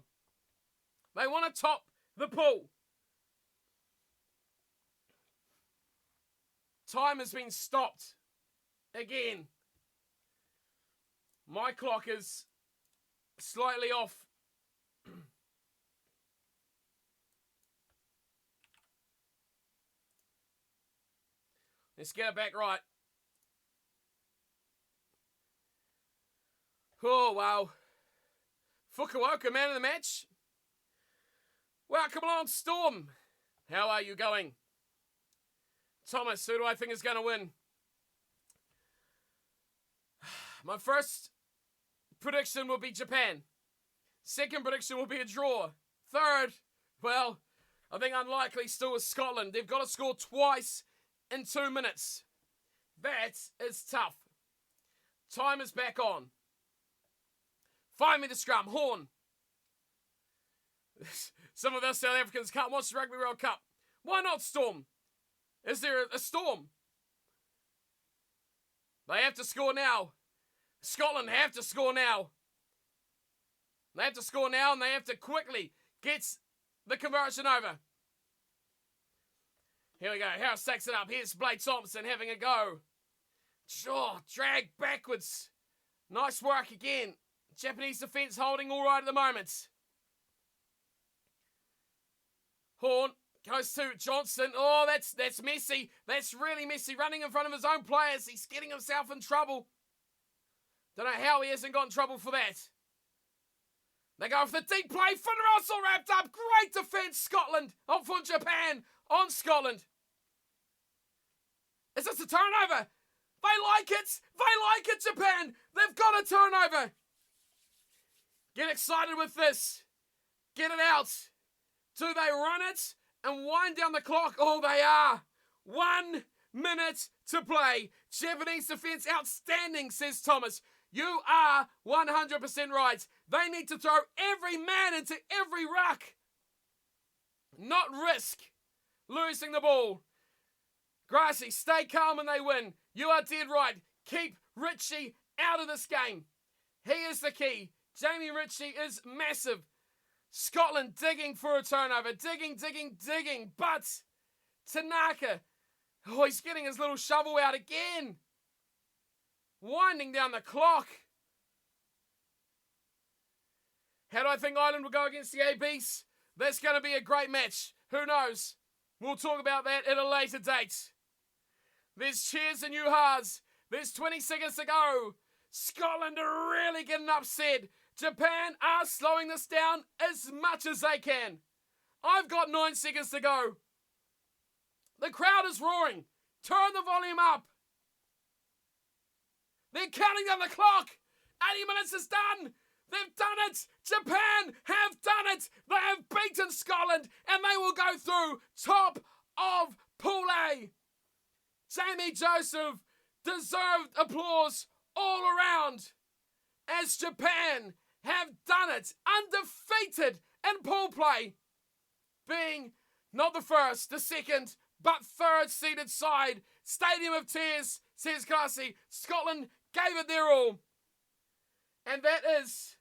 They want to top the pool. Time has been stopped. Again. My clock is slightly off. Let's get it back right. Oh, wow. Fukuoka, man of the match. Welcome along, Storm. How are you going? Thomas, who do I think is going to win? My first prediction will be Japan. Second prediction will be a draw. Third, well, I think unlikely still is Scotland. They've got to score twice in 2 minutes. That is tough. Time is back on. 5-minute scrum. Horn. Some of us South Africans can't watch the Rugby World Cup. Why not, Storm? Is there a storm? They have to score now. Scotland have to score now. They have to score now and they have to quickly get the conversion over. Here we go. Harris takes it up. Here's Blake Thompson having a go. Sure, drag backwards. Nice work again. Japanese defence holding all right at the moment. Horn goes to Johnson. Oh, that's messy. That's really messy. Running in front of his own players. He's getting himself in trouble. Don't know how he hasn't got in trouble for that. They go for the deep play. Finner also wrapped up. Great defence, Scotland. Oh, for Japan on Scotland. Is this a turnover? They like it. They like it, Japan. They've got a turnover. Get excited with this. Get it out. Do they run it and wind down the clock? Oh, they are. 1 minute to play. Japanese defence outstanding, says Thomas. You are 100% right. They need to throw every man into every ruck. Not risk losing the ball. Grassy, stay calm and they win. You are dead right. Keep Ritchie out of this game. He is the key. Jamie Ritchie is massive. Scotland digging for a turnover. Digging. But Tanaka, oh, he's getting his little shovel out again. Winding down the clock. How do I think Ireland will go against the ABs? That's going to be a great match. Who knows? We'll talk about that at a later date. There's cheers and yoo-haws. There's 20 seconds to go. Scotland are really getting upset. Japan are slowing this down as much as they can. I've got 9 seconds to go. The crowd is roaring. Turn the volume up. They're counting down the clock. 80 minutes is done. They've done it. Japan have done it. They have beaten Scotland and they will go through top of Pool A. Jamie Joseph deserved applause all around as Japan have done it, undefeated in pool play, being not the first, the second, but third seeded side. Stadium of Tears, says Classy. Scotland gave it their all. And that is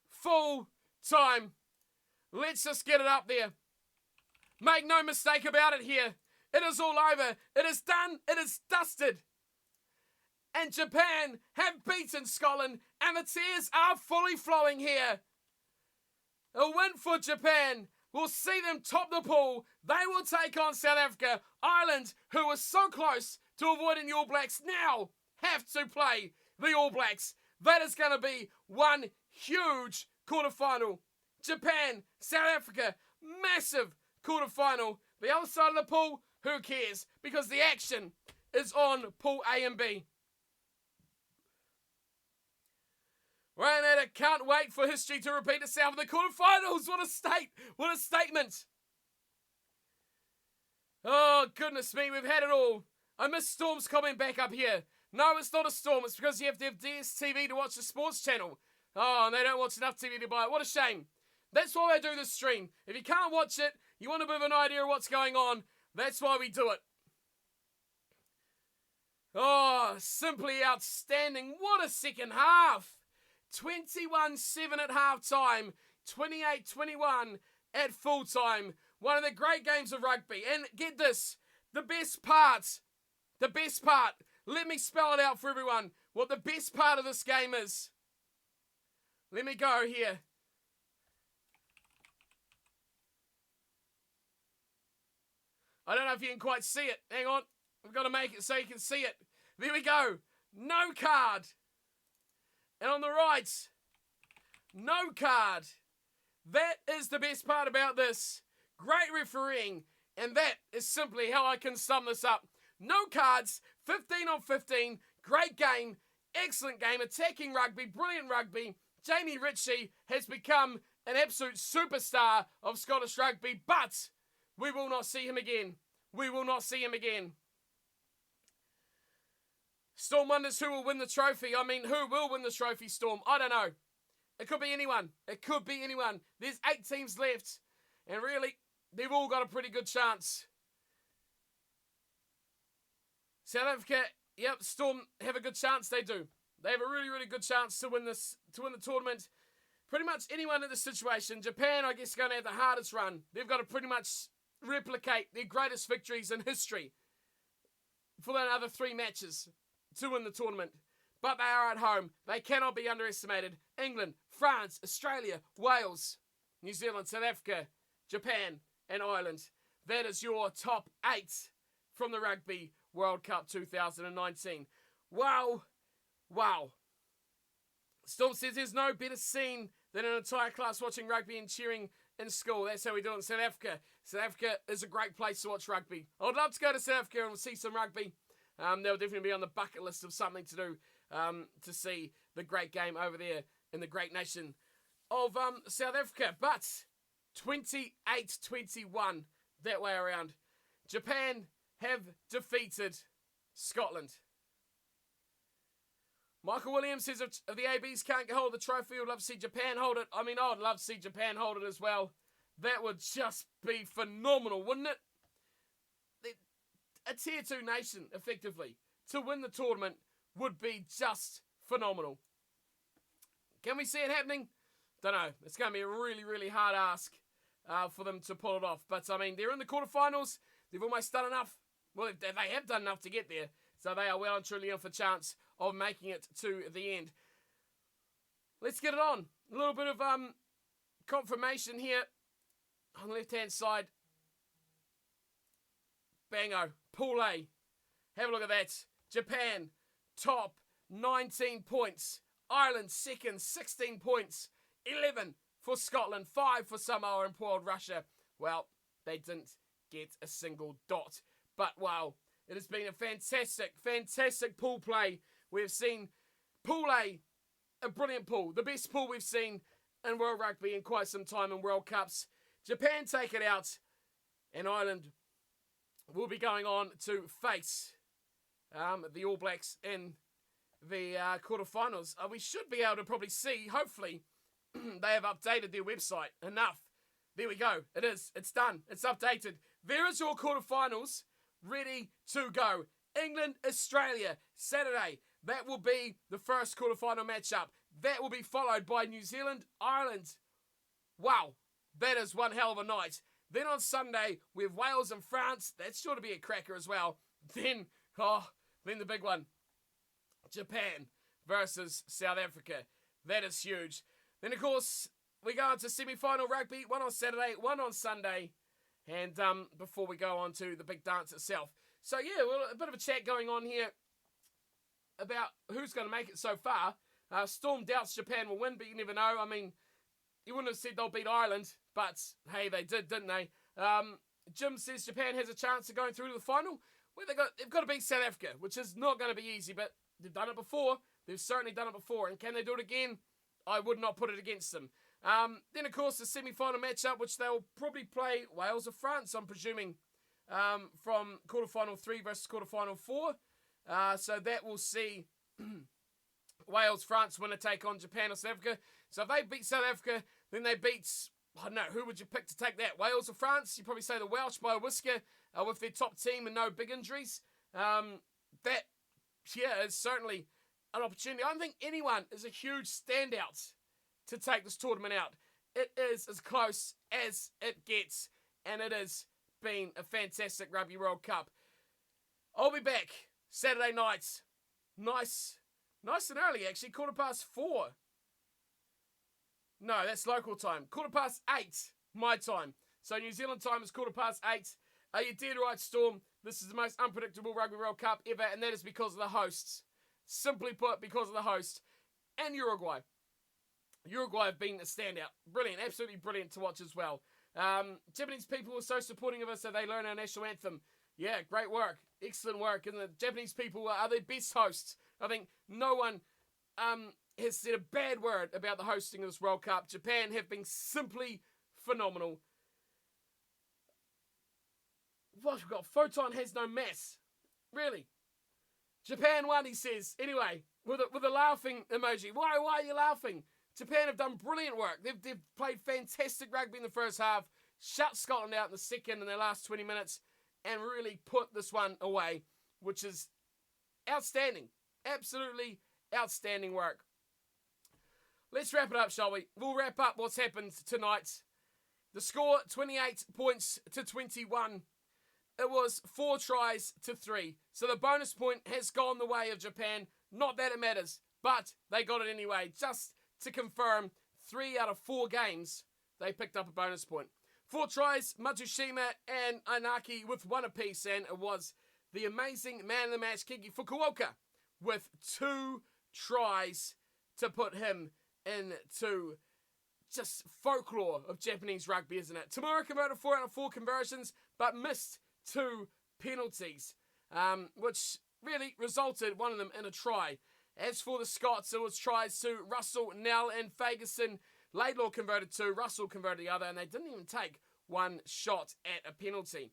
full time. Let's just get it up there. Make no mistake about it here. It is all over. It is done. It is dusted. And Japan have beaten Scotland, and the tears are fully flowing here. A win for Japan will see them top the pool. They will take on South Africa. Ireland, who was so close to avoiding the All Blacks, now have to play the All Blacks. That is going to be one huge quarterfinal. Japan, South Africa, massive quarterfinal. The other side of the pool, who cares? Because the action is on Pool A and B. Ryan Adder can't wait for history to repeat itself in the quarterfinals. What a statement. Oh, goodness me, we've had it all. I miss Storm's comment back up here. No, it's not a storm. It's because you have to have DSTV to watch the sports channel. Oh, and they don't watch enough TV to buy it. What a shame. That's why I do this stream. If you can't watch it, you want a bit of an idea of what's going on, that's why we do it. Oh, simply outstanding. What a second half. 21-7 at half-time, 28-21 at full-time. One of the great games of rugby. And get this, the best part, let me spell it out for everyone, what the best part of this game is. Let me go here. I don't know if you can quite see it. Hang on, I've got to make it so you can see it. There we go. No card. And on the right, no card. That is the best part about this. Great refereeing. And that is simply how I can sum this up. No cards, 15 on 15. Great game. Excellent game. Attacking rugby. Brilliant rugby. Jamie Ritchie has become an absolute superstar of Scottish rugby. But we will not see him again. We will not see him again. Storm wonders who will win the trophy. I mean, who will win the trophy, Storm? I don't know. It could be anyone. It could be anyone. There's 8 teams left. And really, they've all got a pretty good chance. South Africa, yep, Storm have a good chance. They do. They have a really, really good chance to win this, to win the tournament. Pretty much anyone in this situation. Japan, I guess, are going to have the hardest run. They've got to pretty much replicate their greatest victories in history for the other 3 matches to win the tournament. But they are at home. They cannot be underestimated. England, France, Australia, Wales, New Zealand, South Africa, Japan, and Ireland. That is your top 8 from the Rugby World Cup 2019. Wow. Wow. Storm says there's no better scene than an entire class watching rugby and cheering in school. That's how we do it in South Africa. South Africa is a great place to watch rugby. I would love to go to South Africa and see some rugby. They'll definitely be on the bucket list of something to do to see the great game over there in the great nation of South Africa. But 28-21 that way around. Japan have defeated Scotland. Michael Williams says if the ABs can't hold the trophy, we'd love to see Japan hold it. I mean, I would love to see Japan hold it as well. That would just be phenomenal, wouldn't it? A tier 2 nation, effectively, to win the tournament would be just phenomenal. Can we see it happening? Don't know. It's going to be a really, really hard ask for them to pull it off. But, I mean, they're in the quarterfinals. They've almost done enough. Well, they have done enough to get there. So they are well and truly in for a chance of making it to the end. Let's get it on. A little bit of confirmation here on the left-hand side. Bango. Pool A. Have a look at that. Japan, top, 19 points. Ireland, second, 16 points. 11 for Scotland, 5 for Samoa, and poor old Russia. Well, they didn't get a single dot. But, wow, it has been a fantastic, fantastic pool play. We've seen Pool A, a brilliant pool. The best pool we've seen in World Rugby in quite some time in World Cups. Japan take it out, and Ireland will be going on to face the All Blacks in the quarterfinals. We should be able to probably see, hopefully, they have updated their website enough. There we go. It is. It's done. It's updated. There is your quarterfinals ready to go. England, Australia, Saturday. That will be the first quarterfinal matchup. That will be followed by New Zealand, Ireland. Wow, that is one hell of a night. Then on Sunday, we have Wales and France. That's sure to be a cracker as well. Then the big one. Japan versus South Africa. That is huge. Then, of course, we go on to semi-final rugby. One on Saturday, one on Sunday. And before we go on to the big dance itself. So, yeah, well, a bit of a chat going on here about who's going to make it so far. Storm doubts Japan will win, but you never know. I mean, you wouldn't have said they'll beat Ireland, but hey, they did, didn't they? Jim says Japan has a chance of going through to the final. Well, they've got to beat South Africa, which is not going to be easy, but they've done it before. They've certainly done it before, and can they do it again? I would not put it against them. Then, of course, the semi-final matchup, which they'll probably play Wales or France, I'm presuming, from quarterfinal 3 versus quarterfinal 4. So that will see Wales, France win a take on Japan or South Africa. So if they beat South Africa, then they beat, I don't know, who would you pick to take that? Wales or France? You'd probably say the Welsh by a whisker with their top team and no big injuries. That, yeah, is certainly an opportunity. I don't think anyone is a huge standout to take this tournament out. It is as close as it gets, and it has been a fantastic Rugby World Cup. I'll be back Saturday night. Nice and early, actually. 4:15. No, that's local time. 8:15 my time. So New Zealand time is 8:15. Are you dead right, Storm? This is the most unpredictable Rugby World Cup ever, and that is because of the hosts. Simply put, because of the host. And Uruguay. Uruguay have been a standout. Brilliant, absolutely brilliant to watch as well. Japanese people were so supporting of us that they learned our national anthem. Yeah, great work. Excellent work. And the Japanese people are the best hosts. I think no one has said a bad word about the hosting of this World Cup. Japan have been simply phenomenal. What we've got? Photon has no mass. Really? Japan won, he says. Anyway, with a laughing emoji. Why are you laughing? Japan have done brilliant work. They've played fantastic rugby in the first half, shut Scotland out in the second in their last 20 minutes, and really put this one away, which is outstanding. Absolutely outstanding work. Let's wrap it up, shall we? We'll wrap up what's happened tonight. The score, 28 points to 21. It was 4 tries to 3. So the bonus point has gone the way of Japan. Not that it matters, but they got it anyway. Just to confirm, 3 out of 4 games, they picked up a bonus point. 4 tries, Matsushima and Inaki with 1 apiece, and it was the amazing man of the match, Kiki Fukuoka, with 2 tries to put him into just folklore of Japanese rugby, isn't it? Tamura converted 4 out of 4 conversions, but missed 2 penalties, which really resulted, one of them, in a try. As for the Scots, it was tries to Russell, Nell, and Ferguson. Laidlaw converted 2, Russell converted the other, and they didn't even take one shot at a penalty.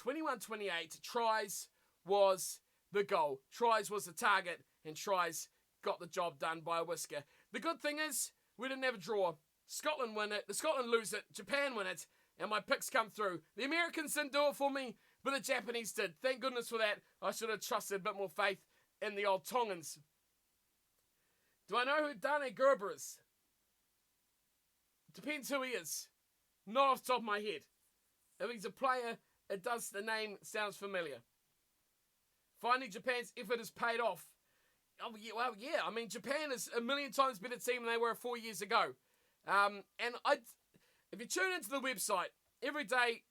21-28, tries was the goal. Tries was the target, and tries got the job done by a whisker. The good thing is, we didn't have a draw. Scotland win it, the Scotland lose it, Japan win it, and my picks come through. The Americans didn't do it for me, but the Japanese did. Thank goodness for that. I should have trusted a bit more faith in the old Tongans. Do I know who Dane Gerber is? Depends who he is. Not off the top of my head. If he's a player, the name sounds familiar. Finally, Japan's effort has paid off. Oh, yeah, well, yeah. I mean, Japan is a million times better team than they were 4 years ago. If you tune into the website every day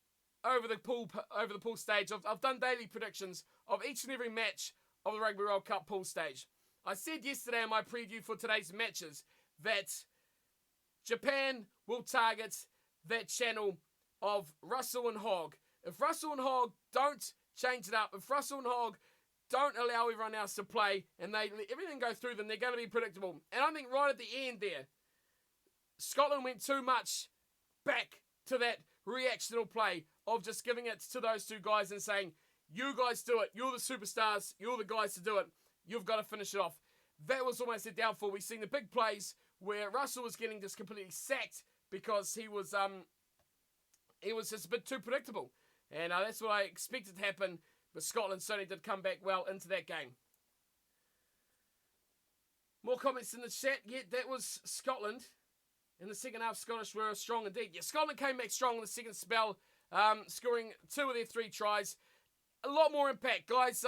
over the pool stage, I've done daily predictions of each and every match of the Rugby World Cup pool stage. I said yesterday in my preview for today's matches that Japan will target that channel of Russell and Hogg. If Russell and Hogg don't change it up, if Russell and Hogg don't allow everyone else to play and they let everything go through them, they're going to be predictable. And I think right at the end there, Scotland went too much back to that reactional play of just giving it to those two guys and saying, you guys do it. You're the superstars. You're the guys to do it. You've got to finish it off. That was almost their downfall. We've seen the big plays where Russell was getting just completely sacked because he was just a bit too predictable. And that's what I expected to happen. But Scotland certainly did come back well into that game. More comments in the chat. Yeah, that was Scotland. In the second half, Scottish were strong indeed. Yeah, Scotland came back strong in the second spell, scoring 2 of their 3 tries. A lot more impact. Guys,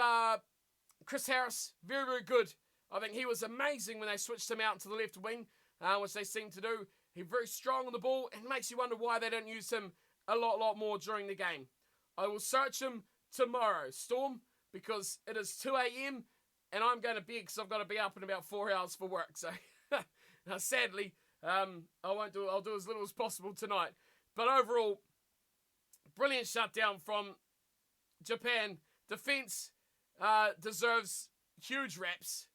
Chris Harris, very, very good. I think he was amazing when they switched him out to the left wing, which they seem to do. He's very strong on the ball, and it makes you wonder why they don't use him a lot more during the game. I will search him tomorrow, Storm, because it is 2 a.m. and I'm going to bed because I've got to be up in about 4 hours for work. So, now, sadly, I'll do as little as possible tonight. But overall, brilliant shutdown from Japan. Defense deserves huge reps,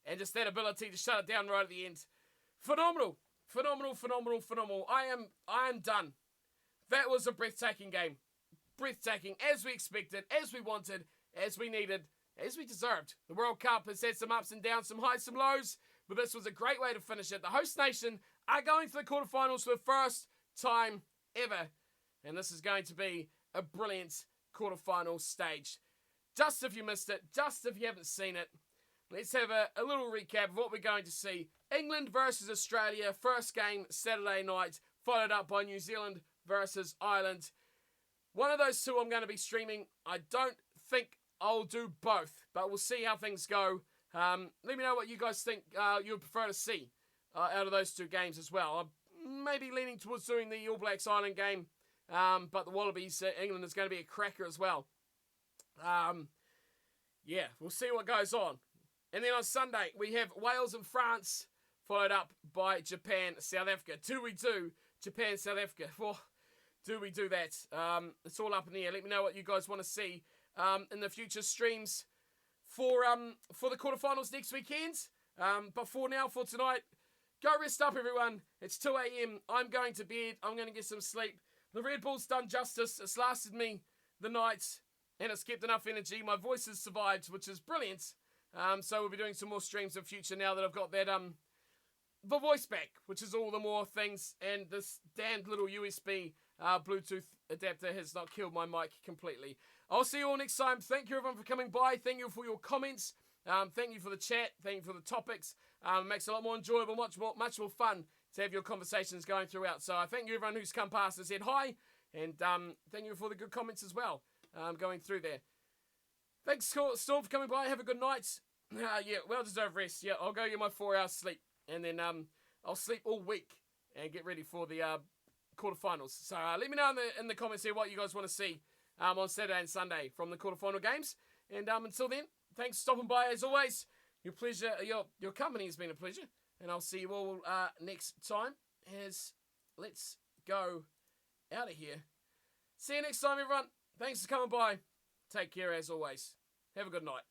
and just that ability to shut it down right at the end, phenomenal. I am done. That was a breathtaking game. Breathtaking, as we expected, as we wanted, as we needed, as we deserved. The World Cup has had some ups and downs, some highs, some lows, but this was a great way to finish it. The host nation are going to the quarterfinals for the first time ever, and this is going to be a brilliant quarterfinal stage. Just if you missed it, just if you haven't seen it, let's have a little recap of what we're going to see. England versus Australia, first game Saturday night, followed up by New Zealand versus Ireland. One of those two I'm going to be streaming. I don't think I'll do both, but we'll see how things go. Let me know what you guys think you would prefer to see out of those 2 games as well. I'm maybe leaning towards doing the All Blacks Ireland game, but the Wallabies England is going to be a cracker as well. Yeah, we'll see what goes on. And then on Sunday, we have Wales and France, followed up by Japan, South Africa. Do we do Japan, South Africa? Well, do we do that? It's all up in the air. Let me know what you guys want to see in the future streams for the quarterfinals next weekend. But for now, for tonight, go rest up, everyone. It's 2 a.m. I'm going to bed. I'm going to get some sleep. The Red Bull's done justice. It's lasted me the night, and it's kept enough energy. My voice has survived, which is brilliant. So we'll be doing some more streams in future now that I've got that the voice back, which is all the more things. And this damned little USB Bluetooth adapter has not killed my mic completely. I'll see you all next time. Thank you everyone for coming by. Thank you for your comments. Thank you for the chat. Thank you for the topics. It makes it a lot more enjoyable, much more fun to have your conversations going throughout. So I thank you everyone who's come past and said hi, and thank you for the good comments as well going through there. Thanks, Storm, for coming by. Have a good night. Yeah, well-deserved rest. Yeah, I'll go get my 4 hours sleep, and then I'll sleep all week and get ready for the quarterfinals. So let me know in the comments here what you guys want to see on Saturday and Sunday from the quarterfinal games. And until then, thanks for stopping by as always. Your company has been a pleasure, and I'll see you all next time. is let's go out of here. See you next time, everyone. Thanks for coming by. Take care as always. Have a good night.